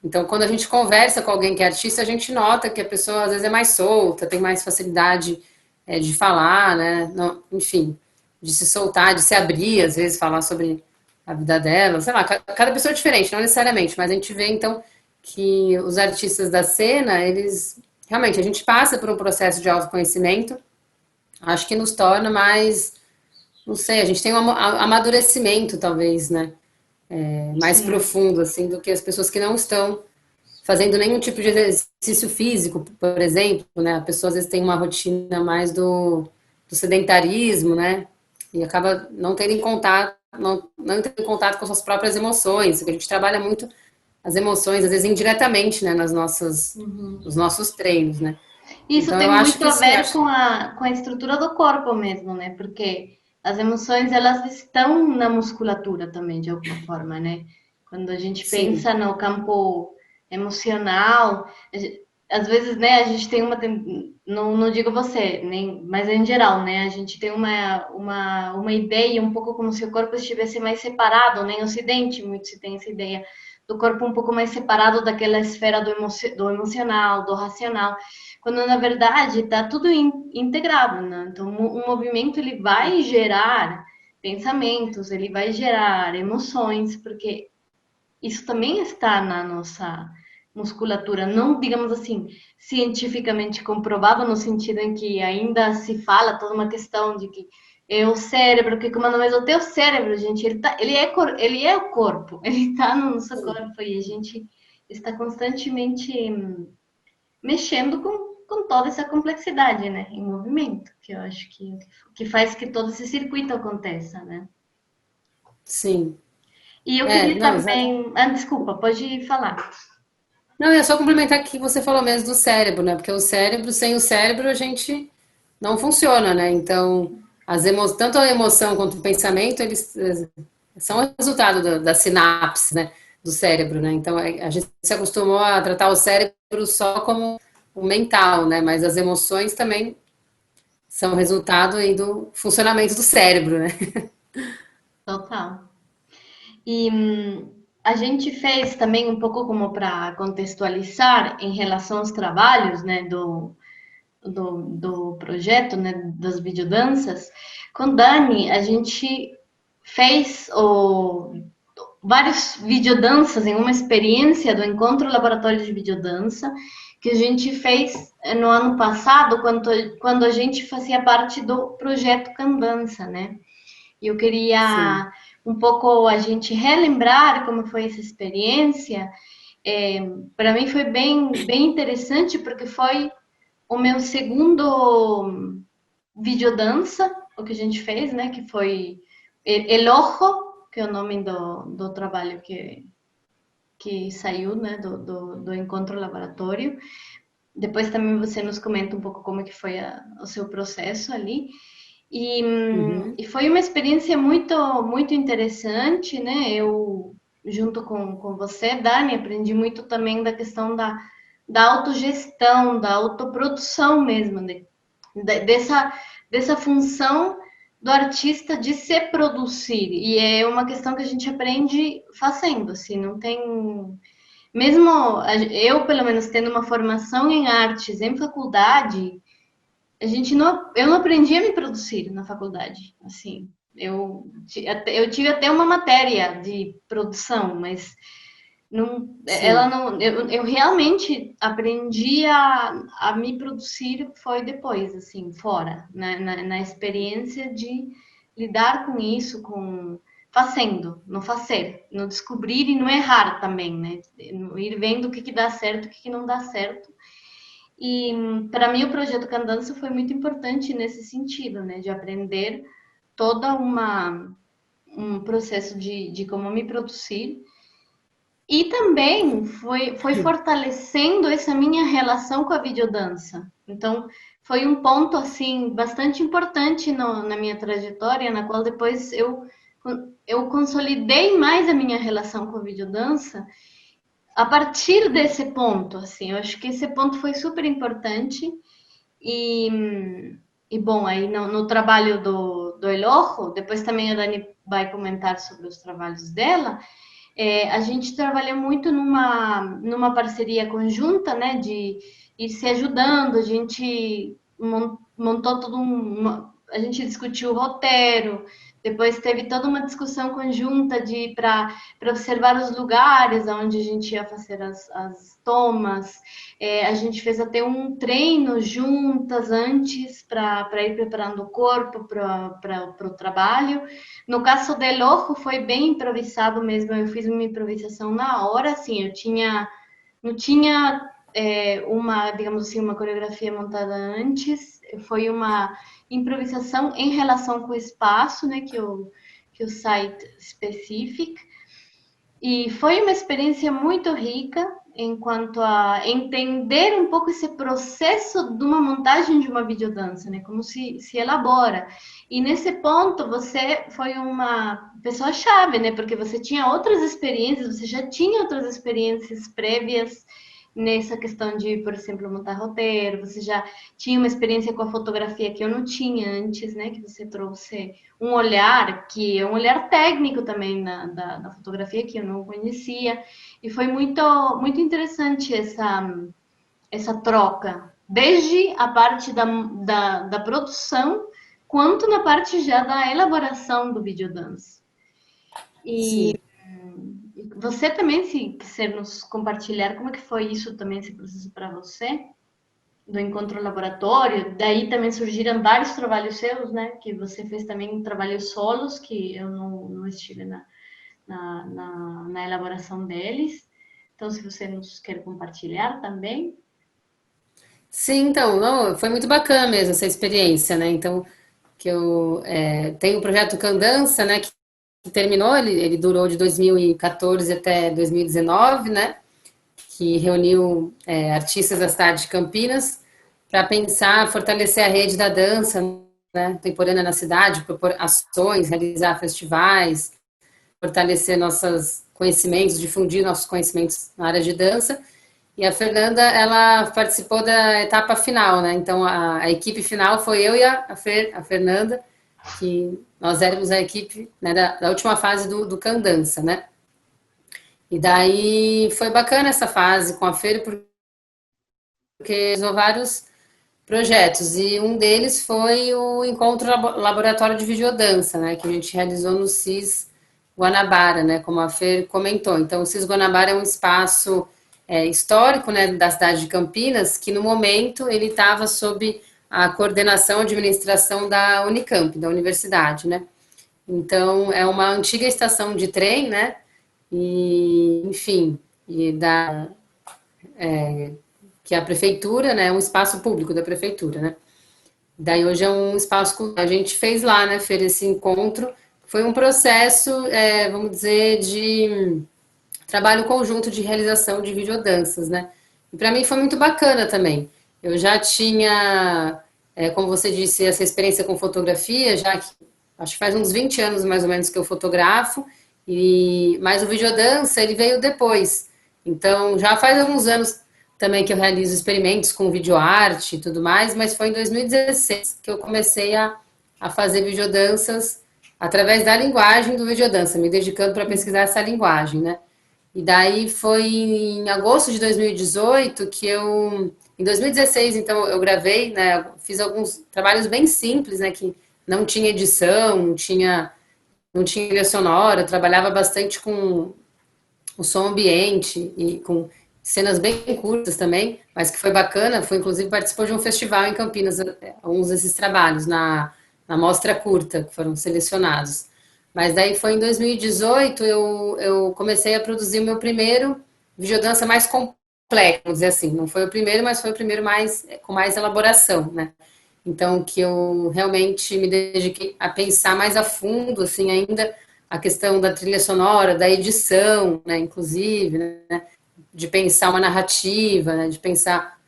então, quando a gente conversa com alguém que é artista, a gente nota que a pessoa às vezes é mais solta, tem mais facilidade de falar, né? Não, enfim, de se soltar, de se abrir, às vezes falar sobre a vida dela, sei lá, cada pessoa é diferente, não necessariamente, mas a gente vê então que os artistas da cena, eles realmente a gente passa por um processo de autoconhecimento, acho que nos torna mais, não sei, a gente tem um amadurecimento talvez, né? Mais Sim. profundo assim do que as pessoas que não estão fazendo nenhum tipo de exercício físico, por exemplo, né? A pessoa às vezes tem uma rotina mais do sedentarismo, né? E acaba não tendo em contato, não tendo em contato com suas próprias emoções, porque a gente trabalha muito as emoções, às vezes indiretamente, né, Uhum. nos nossos treinos, né? Isso Então eu tem acho muito que a sim, ver acho com a estrutura do corpo mesmo, né? Porque as emoções, elas estão na musculatura também, de alguma forma, né? Quando a gente sim, pensa no campo emocional, às vezes, né, a gente tem não, não digo você, nem, mas em geral, né? A gente tem uma ideia, um pouco como se o corpo estivesse mais separado, né? Em Ocidente, muito se tem essa ideia do corpo um pouco mais separado daquela esfera do emocional, do racional, quando na verdade está tudo integrado, né? Então, um movimento ele vai gerar pensamentos, ele vai gerar emoções, porque isso também está na nossa musculatura, não, digamos assim, cientificamente comprovado, no sentido em que ainda se fala toda uma questão de que é o cérebro que comanda, mas o teu cérebro, gente, ele é o corpo, ele está no nosso corpo e a gente está constantemente mexendo com toda essa complexidade, né, em movimento, que eu acho que faz que todo esse circuito aconteça, né. sim. E eu queria Não, exato. também, desculpa, pode falar. Não, é só complementar que você falou mesmo do cérebro, né? Porque o cérebro, sem o cérebro, a gente não funciona, né? Então, tanto a emoção quanto o pensamento, eles são resultado da sinapse, né? Do cérebro, né? Então, a gente se acostumou a tratar o cérebro só como o mental, né? Mas as emoções também são resultado aí do funcionamento do cérebro, né? Total. E a gente fez também um pouco como para contextualizar em relação aos trabalhos, né, do projeto, né, das videodanças. Com Dani, a gente fez vários videodanças em uma experiência do Encontro Laboratório de Videodança que a gente fez no ano passado, quando a gente fazia parte do projeto Candança, né? E eu Sim. queria um pouco a gente relembrar como foi essa experiência, para mim foi bem interessante, porque foi o meu segundo videodança, o que a gente fez, né? Que foi El Ojo, que é o nome do trabalho que saiu, né? Do encontro laboratório. Depois também você nos comenta um pouco como que foi o seu processo ali. E, Uhum. e foi uma experiência muito interessante, né? Eu, junto com você, Dani, aprendi muito também da questão da autogestão, da autoprodução mesmo, dessa função do artista de se produzir. E é uma questão que a gente aprende fazendo, assim, não tem. Mesmo eu, pelo menos, tendo uma formação em artes em faculdade, eu não aprendi a me produzir na faculdade, assim. Eu tive até uma matéria de produção, mas não, ela Sim. não, eu realmente aprendi a me produzir foi depois, assim, fora, na experiência de lidar com isso, com fazendo, no fazer, no descobrir e no errar também, né? No ir vendo o que dá certo, o que não dá certo. E para mim o projeto Candança foi muito importante nesse sentido, né? De aprender toda um processo de como me produzir e também foi fortalecendo essa minha relação com a videodança. Então, foi um ponto, assim, bastante importante na minha trajetória, na qual depois eu consolidei mais a minha relação com a videodança a partir desse ponto, assim. Eu acho que esse ponto foi super importante. E bom, aí no trabalho do Elojo, depois também a Dani vai comentar sobre os trabalhos dela, a gente trabalha muito numa parceria conjunta, né, de ir se ajudando, a gente montou a gente discutiu o roteiro, depois teve toda uma discussão conjunta de para observar os lugares onde a gente ia fazer as tomas, a gente fez até um treino juntas antes para ir preparando o corpo para o trabalho. No caso del Ojo foi bem improvisado mesmo, eu fiz uma improvisação na hora, assim, não tinha uma, digamos assim, uma coreografia montada antes, foi uma improvisação em relação com o espaço, né, que o site especifica, e foi uma experiência muito rica enquanto a entender um pouco esse processo de uma montagem de uma videodança, né? Como se elabora. E nesse ponto você foi uma pessoa chave, né? Porque você tinha outras experiências, você já tinha outras experiências prévias nessa questão de, por exemplo, montar roteiro, você já tinha uma experiência com a fotografia que eu não tinha antes, né? Que você trouxe um olhar que é um olhar técnico também da fotografia que eu não conhecia. E foi muito interessante essa troca, desde a parte da produção, quanto na parte já da elaboração do videodance. E Sim. você também, se quiser nos compartilhar como é que foi isso também, esse processo para você, do encontro laboratório, daí também surgiram vários trabalhos seus, né, que você fez também trabalhos solos, que eu não estive na elaboração deles. Então, se você nos quer compartilhar também. Sim, então, não, foi muito bacana mesmo essa experiência, né? Então, que eu tenho o projeto Candança, né? Que terminou, ele durou de 2014 até 2019, né? Que reuniu artistas da cidade de Campinas para pensar, fortalecer a rede da dança, né? Contemporânea na cidade, propor ações, realizar festivais, fortalecer nossos conhecimentos, difundir nossos conhecimentos na área de dança. E a Fernanda, ela participou da etapa final, né? Então, a equipe final foi eu e a Fernanda, que nós éramos a equipe, né, da última fase do Candança, né? E daí foi bacana essa fase com a Fer, porque realizou vários projetos, e um deles foi o Encontro Laboratório de Videodança, né? Que a gente realizou no CIS Guanabara, né? Como a Fer comentou. Então, o CIS Guanabara é um espaço histórico, né, da cidade de Campinas, que no momento ele estava sob a coordenação e administração da Unicamp, da universidade, né? Então, é uma antiga estação de trem, né? E, enfim, e da, que é a prefeitura, né? Um espaço público da prefeitura, né? Daí hoje é um espaço que a gente fez lá, né, Fer, esse encontro. Foi um processo, vamos dizer, de trabalho conjunto de realização de videodanças, né? E para mim foi muito bacana também. Eu já tinha, como você disse, essa experiência com fotografia, já que acho que faz uns 20 anos mais ou menos que eu fotografo, mas o videodança ele veio depois. Então já faz alguns anos também que eu realizo experimentos com videoarte e tudo mais, mas foi em 2016 que eu comecei a fazer videodanças através da linguagem do videodança, me dedicando para pesquisar essa linguagem, né? E daí foi em agosto de 2018 que em 2016, então, eu gravei, né, fiz alguns trabalhos bem simples, né, que não tinha edição, não tinha trilha sonora, eu trabalhava bastante com o som ambiente e com cenas bem curtas também, mas que foi bacana, foi inclusive participou de um festival em Campinas, alguns desses trabalhos, na mostra curta, que foram selecionados. Mas daí foi em 2018, eu comecei a produzir o meu primeiro videodança mais complexo, vamos dizer assim. Não foi o primeiro, mas foi o primeiro com mais elaboração, né? Então, que eu realmente me dediquei a pensar mais a fundo, assim, ainda a questão da trilha sonora, da edição, né, inclusive, né, de pensar uma narrativa, né, de pensar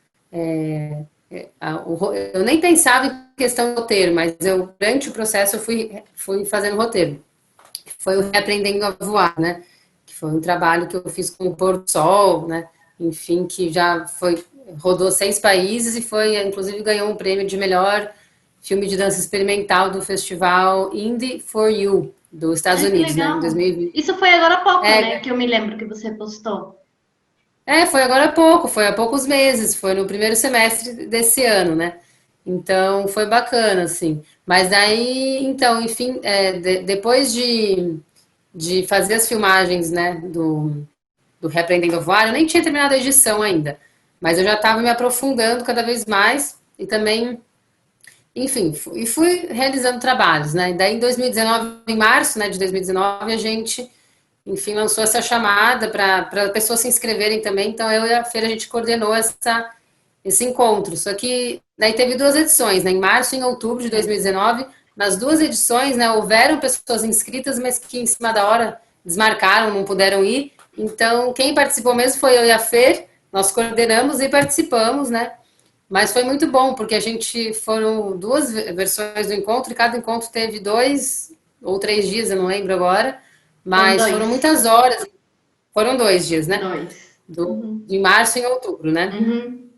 eu nem pensava em questão do roteiro, mas durante o processo eu fui fazendo roteiro. Foi o Reaprendendo a Voar, né? Que foi um trabalho que eu fiz com o Pôr do Sol, né? Enfim, que rodou 6 países e inclusive ganhou um prêmio de melhor filme de dança experimental do festival Indie for You, dos Estados Ai, que Unidos, né? Em legal. 2020. Isso foi agora há pouco, né? É, Que eu me lembro que você postou. foi agora há pouco, foi há poucos meses, foi no primeiro semestre desse ano, né? Então foi bacana, assim. Mas daí, então, enfim, depois de fazer as filmagens, né, do Reaprendendo a Voar, eu nem tinha terminado a edição ainda, mas eu já estava me aprofundando cada vez mais e também, enfim, e fui realizando trabalhos, né? E daí em 2019, em março, né, de 2019, a gente enfim, lançou essa chamada para pessoas se inscreverem também. Então, eu e a Feira, a gente coordenou esse encontro. Só que daí teve 2 edições, né? Em março e em outubro de 2019. Nas 2 edições, né, houveram pessoas inscritas, mas que em cima da hora desmarcaram, não puderam ir. Então, quem participou mesmo foi eu e a Fer. Nós coordenamos e participamos, né? Mas foi muito bom, porque foram 2 versões do encontro, e cada encontro teve 2 ou 3 dias, eu não lembro agora, Foram mas foram dois. muitas horas, foram 2 dias, né? Dois. De março e outubro, né? Uhum.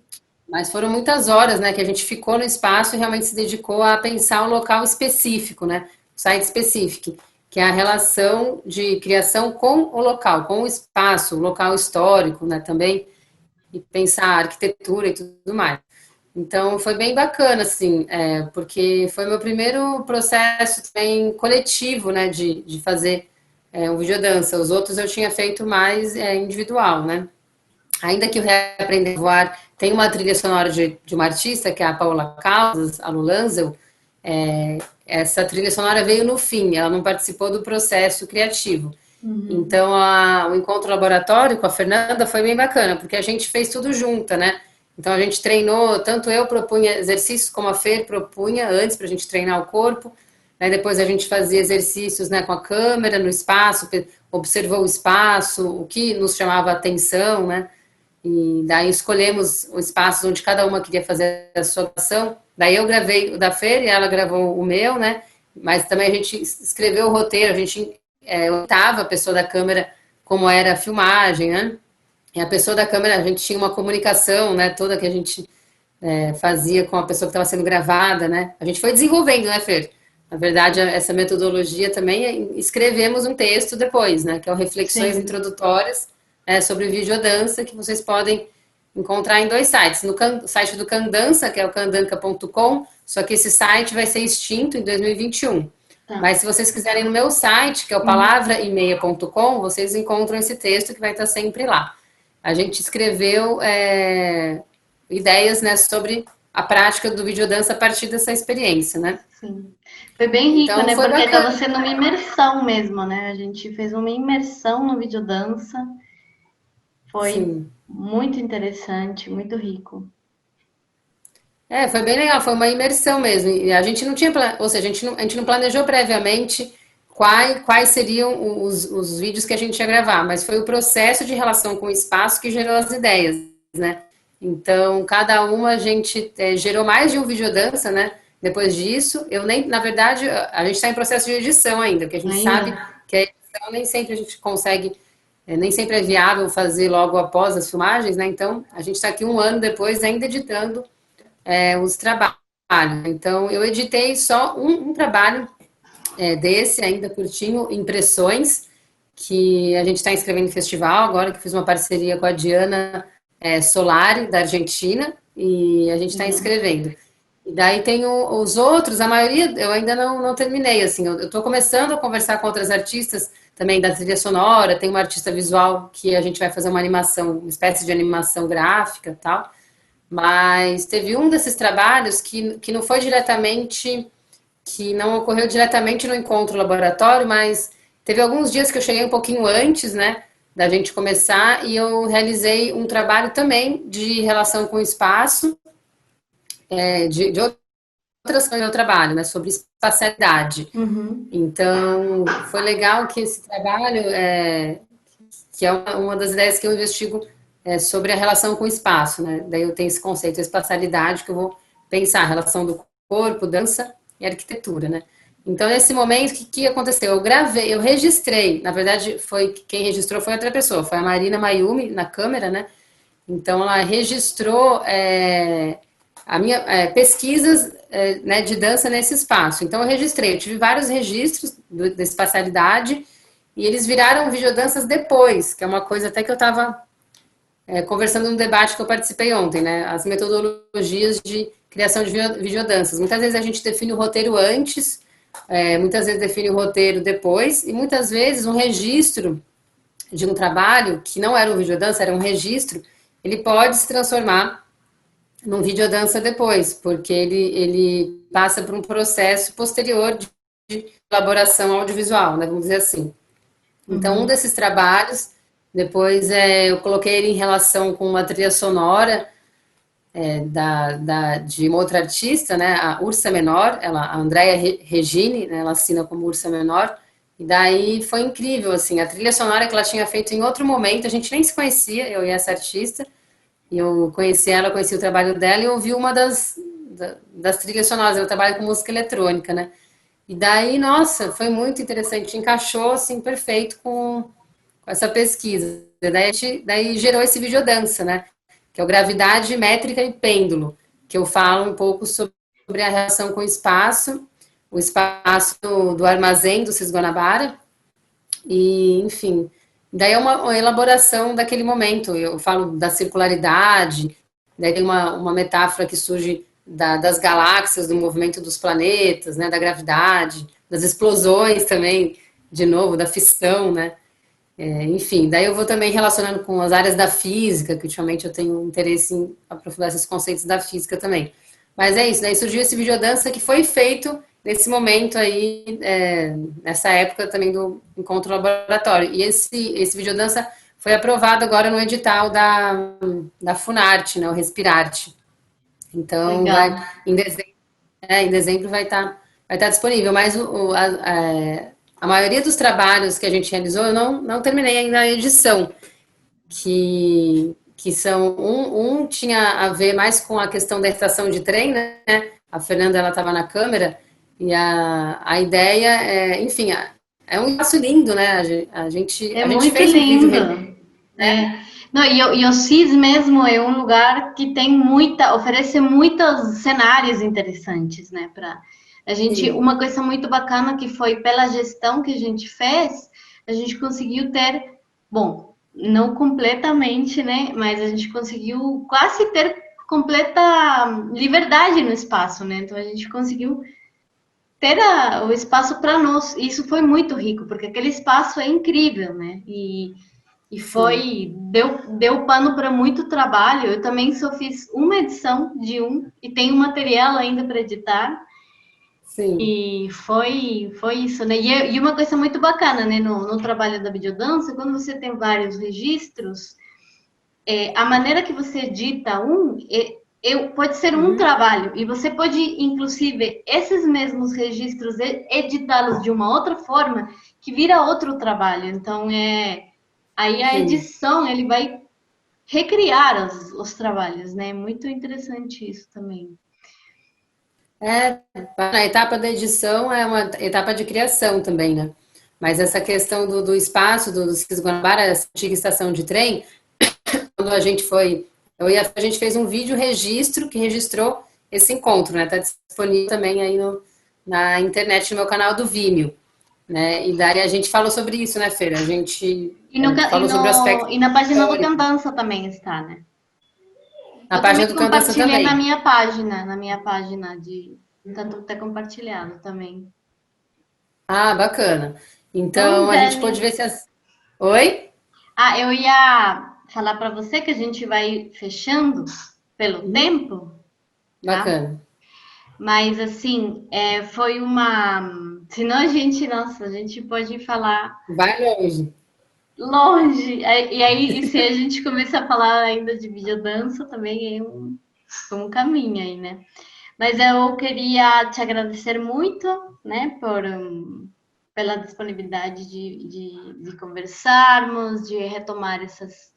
Mas foram muitas horas, né, que a gente ficou no espaço e realmente se dedicou a pensar um local específico, né? O site específico, que é a relação de criação com o local, com o espaço, o local histórico, né, também, e pensar a arquitetura e tudo mais. Então, foi bem bacana, assim, porque foi meu primeiro processo também coletivo, né, de fazer um videodança. Os outros eu tinha feito mais individual, né? Ainda que o Reaprender a Voar tem uma trilha sonora de uma artista, que é a Paula Caldas, a Lulanzel, essa trilha sonora veio no fim, ela não participou do processo criativo. Uhum. Então, o encontro laboratório com a Fernanda foi bem bacana, porque a gente fez tudo junto, né? Então, a gente treinou, tanto eu propunha exercícios, como a Fer propunha antes, para a gente treinar o corpo. Né? Depois, a gente fazia exercícios, né, com a câmera no espaço, observou o espaço, o que nos chamava a atenção, né? E daí escolhemos os espaços onde cada uma queria fazer a sua ação. Daí eu gravei o da Fer e ela gravou o meu, né? Mas também a gente escreveu o roteiro, a gente orientava a pessoa da câmera como era a filmagem, né? E a pessoa da câmera, a gente tinha uma comunicação, né? Toda que a gente fazia com a pessoa que estava sendo gravada, né? A gente foi desenvolvendo, né, Fer? Na verdade, essa metodologia também escrevemos um texto depois, né? Que é o Reflexões Sim. Introdutórias sobre videodança, que vocês podem encontrar em 2 sites. No site do Candança, que é o candanca.com, só que esse site vai ser extinto em 2021. Tá. Mas se vocês quiserem no meu site, que é o Uhum. palavraemeia.com, vocês encontram esse texto que vai estar sempre lá. A gente escreveu ideias, né, sobre a prática do videodança a partir dessa experiência, né? Sim. Foi bem rico, Então né? foi Porque estava bacana. sendo uma imersão mesmo, né? A gente fez uma imersão no videodança. Foi Sim. muito interessante, muito rico. É, foi bem legal, foi uma imersão mesmo. E a gente não tinha, ou seja, a gente não planejou previamente quais seriam os vídeos que a gente ia gravar, mas foi o processo de relação com o espaço que gerou as ideias, né? Então, cada uma a gente gerou mais de um videodança, né? Depois disso, eu nem, na verdade, a gente está em processo de edição ainda, porque a gente Ainda. sabe que a edição nem sempre a gente consegue, nem sempre é viável fazer logo após as filmagens, né? Então, a gente está aqui um ano depois ainda editando os trabalhos. Então, eu editei só um trabalho desse, ainda curtinho, Impressões, que a gente está inscrevendo no festival agora, que fiz uma parceria com a Diana Solari, da Argentina, e a gente está Uhum. inscrevendo. E daí tem os outros, a maioria eu ainda não terminei, assim, eu estou começando a conversar com outras artistas também da trilha sonora, tem uma artista visual que a gente vai fazer uma animação, uma espécie de animação gráfica e tal, mas teve um desses trabalhos que não foi diretamente, que não ocorreu diretamente no encontro laboratório, mas teve alguns dias que eu cheguei um pouquinho antes, né, da gente começar, e eu realizei um trabalho também de relação com o espaço, de outras coisas do meu trabalho, né, sobre espacialidade. Uhum. Então, foi legal que esse trabalho, que é uma das ideias que eu investigo sobre a relação com o espaço, né? Daí eu tenho esse conceito de espacialidade que eu vou pensar a relação do corpo, dança e arquitetura, né? Então, nesse momento, o que aconteceu? Eu gravei, eu registrei, na verdade, foi quem registrou foi outra pessoa, foi a Marina Mayumi, na câmera, né? Então, ela registrou a minha pesquisas né, de dança nesse espaço. Então, eu registrei, eu tive vários registros da espacialidade e eles viraram videodanças depois, que é uma coisa até que eu estava conversando num debate que eu participei ontem, né? As metodologias de criação de videodanças. Muitas vezes a gente define o roteiro antes, muitas vezes define o roteiro depois, e muitas vezes um registro de um trabalho que não era um videodança, era um registro, ele pode se transformar num videodança depois, porque ele passa por um processo posterior de elaboração audiovisual, né? Vamos dizer assim. Então, um Uhum. desses trabalhos, depois eu coloquei ele em relação com uma trilha sonora de uma outra artista, né, a Ursa Menor, a Andrea Regini, né, ela assina como Ursa Menor, e daí foi incrível, assim, a trilha sonora que ela tinha feito em outro momento, a gente nem se conhecia, eu e essa artista, e eu conheci ela, conheci o trabalho dela e ouvi uma das trilhas sonoras, ela trabalha com música eletrônica, né, e daí, nossa, foi muito interessante, encaixou, assim, perfeito com essa pesquisa. Daí gerou esse videodança, né? Que é o Gravidade, Métrica e Pêndulo, que eu falo um pouco sobre a relação com o espaço do armazém do Cis Guanabara, e, enfim, daí é uma elaboração daquele momento. Eu falo da circularidade, daí tem uma metáfora que surge das galáxias, do movimento dos planetas, né, da gravidade, das explosões também, de novo, da fissão, né? Enfim, daí eu vou também relacionando com as áreas da física, que ultimamente eu tenho interesse em aprofundar esses conceitos da física também. Mas é isso, daí surgiu esse videodança que foi feito nesse momento aí, nessa época também do encontro laboratório. E esse videodança foi aprovado agora no edital da Funarte, né, o Respirarte. Então, Legal. em dezembro vai estar disponível, mas a maioria dos trabalhos que a gente realizou, eu não terminei ainda a edição, que são, um tinha a ver mais com a questão da estação de trem, né? A Fernanda, ela estava na câmera, e a ideia enfim, é um espaço lindo, né? É A gente muito fez um vídeo, lindo. É. Não, e o CIS mesmo é um lugar que tem oferece muitos cenários interessantes, né? Para a gente, sim, uma coisa muito bacana que foi pela gestão que a gente fez, a gente conseguiu ter, bom, não completamente, né? Mas a gente conseguiu quase ter completa liberdade no espaço, né? Então a gente conseguiu ter o espaço para nós. Isso foi muito rico, porque aquele espaço é incrível, né? E sim. deu pano para muito trabalho. Eu também só fiz uma edição de um e tenho material ainda para editar. Sim. E foi isso, né? E uma coisa muito bacana, né, no trabalho da videodança, quando você tem vários registros, a maneira que você edita pode ser um Uhum. trabalho, e você pode, inclusive, esses mesmos registros, editá-los de uma outra forma, que vira outro trabalho. Então, aí a Sim. edição, ele vai recriar os trabalhos, né? Muito interessante isso também. É, a etapa da edição é uma etapa de criação também, né? Mas essa questão do espaço do Cis Guanabara, essa antiga estação de trem, quando a gente foi, a gente fez um vídeo registro que registrou esse encontro, né? Tá disponível também aí na internet, no meu canal do Vimeo, né? E daí a gente falou sobre isso, né, Fer? A gente E, no, e, falou no, sobre o aspecto e na página do histórico. Candança também está, né? Na Eu também página do Candança compartilhei também. na minha página de tanto ter compartilhado também. Ah, bacana. Então, Então a gente pôde Dani, ver se as. Oi? eu ia falar para você que a gente vai fechando pelo Uhum. tempo, tá? Bacana. Mas assim, foi uma. Senão a gente, nossa, a gente pode falar Vai longe. longe. E aí, e se a gente começar a falar ainda de videodança, também um caminho aí, né? Mas eu queria te agradecer muito, né, pela disponibilidade de conversarmos, de retomar essas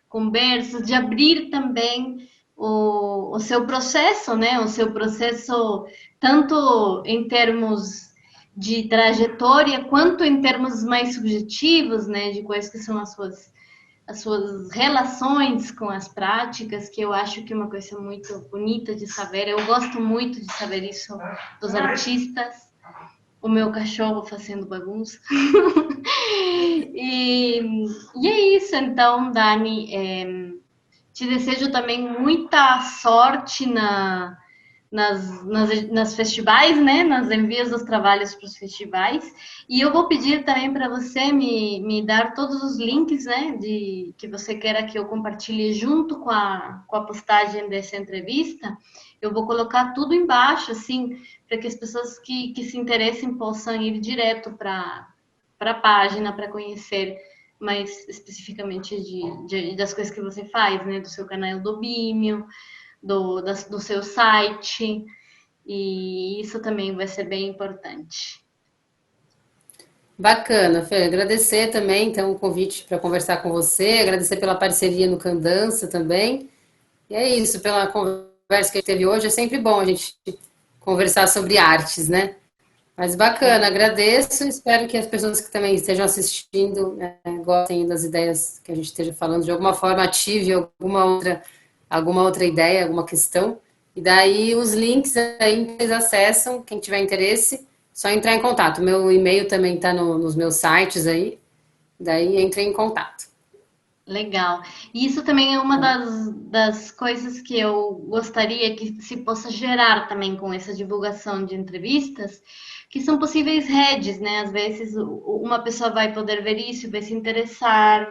conversas, de abrir também o seu processo, né, o seu processo tanto em termos de trajetória quanto em termos mais subjetivos, né, de quais que são as suas relações com as práticas, que eu acho que é uma coisa muito bonita de saber. Eu gosto muito de saber isso dos artistas. O meu cachorro fazendo bagunça. e, e é isso, então, Dani. Te desejo também muita sorte nas festivais, né? Nas envios dos trabalhos para os festivais. E eu vou pedir também para você me dar todos os links, né? Que você queira que eu compartilhe junto com a postagem dessa entrevista. Eu vou colocar tudo embaixo, assim, para que as pessoas que se interessem possam ir direto para a página para conhecer mais especificamente das coisas que você faz, né? Do seu canal do Vimeo, do seu site, e isso também vai ser bem importante. Bacana, Fê. Agradecer também, então, o convite para conversar com você, agradecer pela parceria no Candança também. E é isso, pela conversa que a gente teve hoje. É sempre bom a gente conversar sobre artes, né? Mas bacana, Sim. agradeço. Espero que as pessoas que também estejam assistindo, né, gostem das ideias que a gente esteja falando, de alguma forma ative alguma outra ideia, alguma questão. E daí os links aí vocês acessam, quem tiver interesse, só entrar em contato. Meu e-mail também está nos meus sites aí, daí entre em contato. Legal. E isso também é uma Tá? das coisas que eu gostaria que se possa gerar também com essa divulgação de entrevistas, que são possíveis redes, né? Às vezes uma pessoa vai poder ver isso, vai se interessar,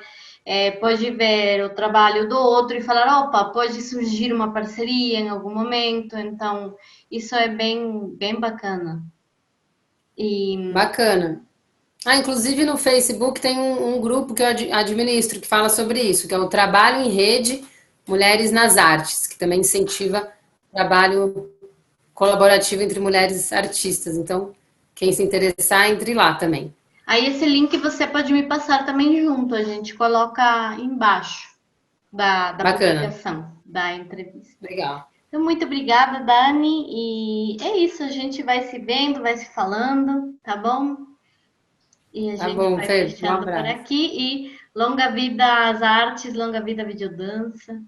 pode ver o trabalho do outro e falar, opa, pode surgir uma parceria em algum momento. Então, isso é bem bacana. E Bacana. Ah, inclusive no Facebook tem um grupo que eu administro que fala sobre isso, que é o Trabalho em Rede Mulheres nas Artes, que também incentiva o trabalho colaborativo entre mulheres artistas. Então, quem se interessar, entre lá também. aí esse link você pode me passar também junto, a gente coloca embaixo da Bacana. publicação da entrevista. Legal. Então, muito obrigada, Dani. E é isso, a gente vai se vendo, vai se falando, tá bom? E a Tá gente bom, vai Fê. Um fechando por abraço. aqui. E longa vida às artes, longa vida à videodança.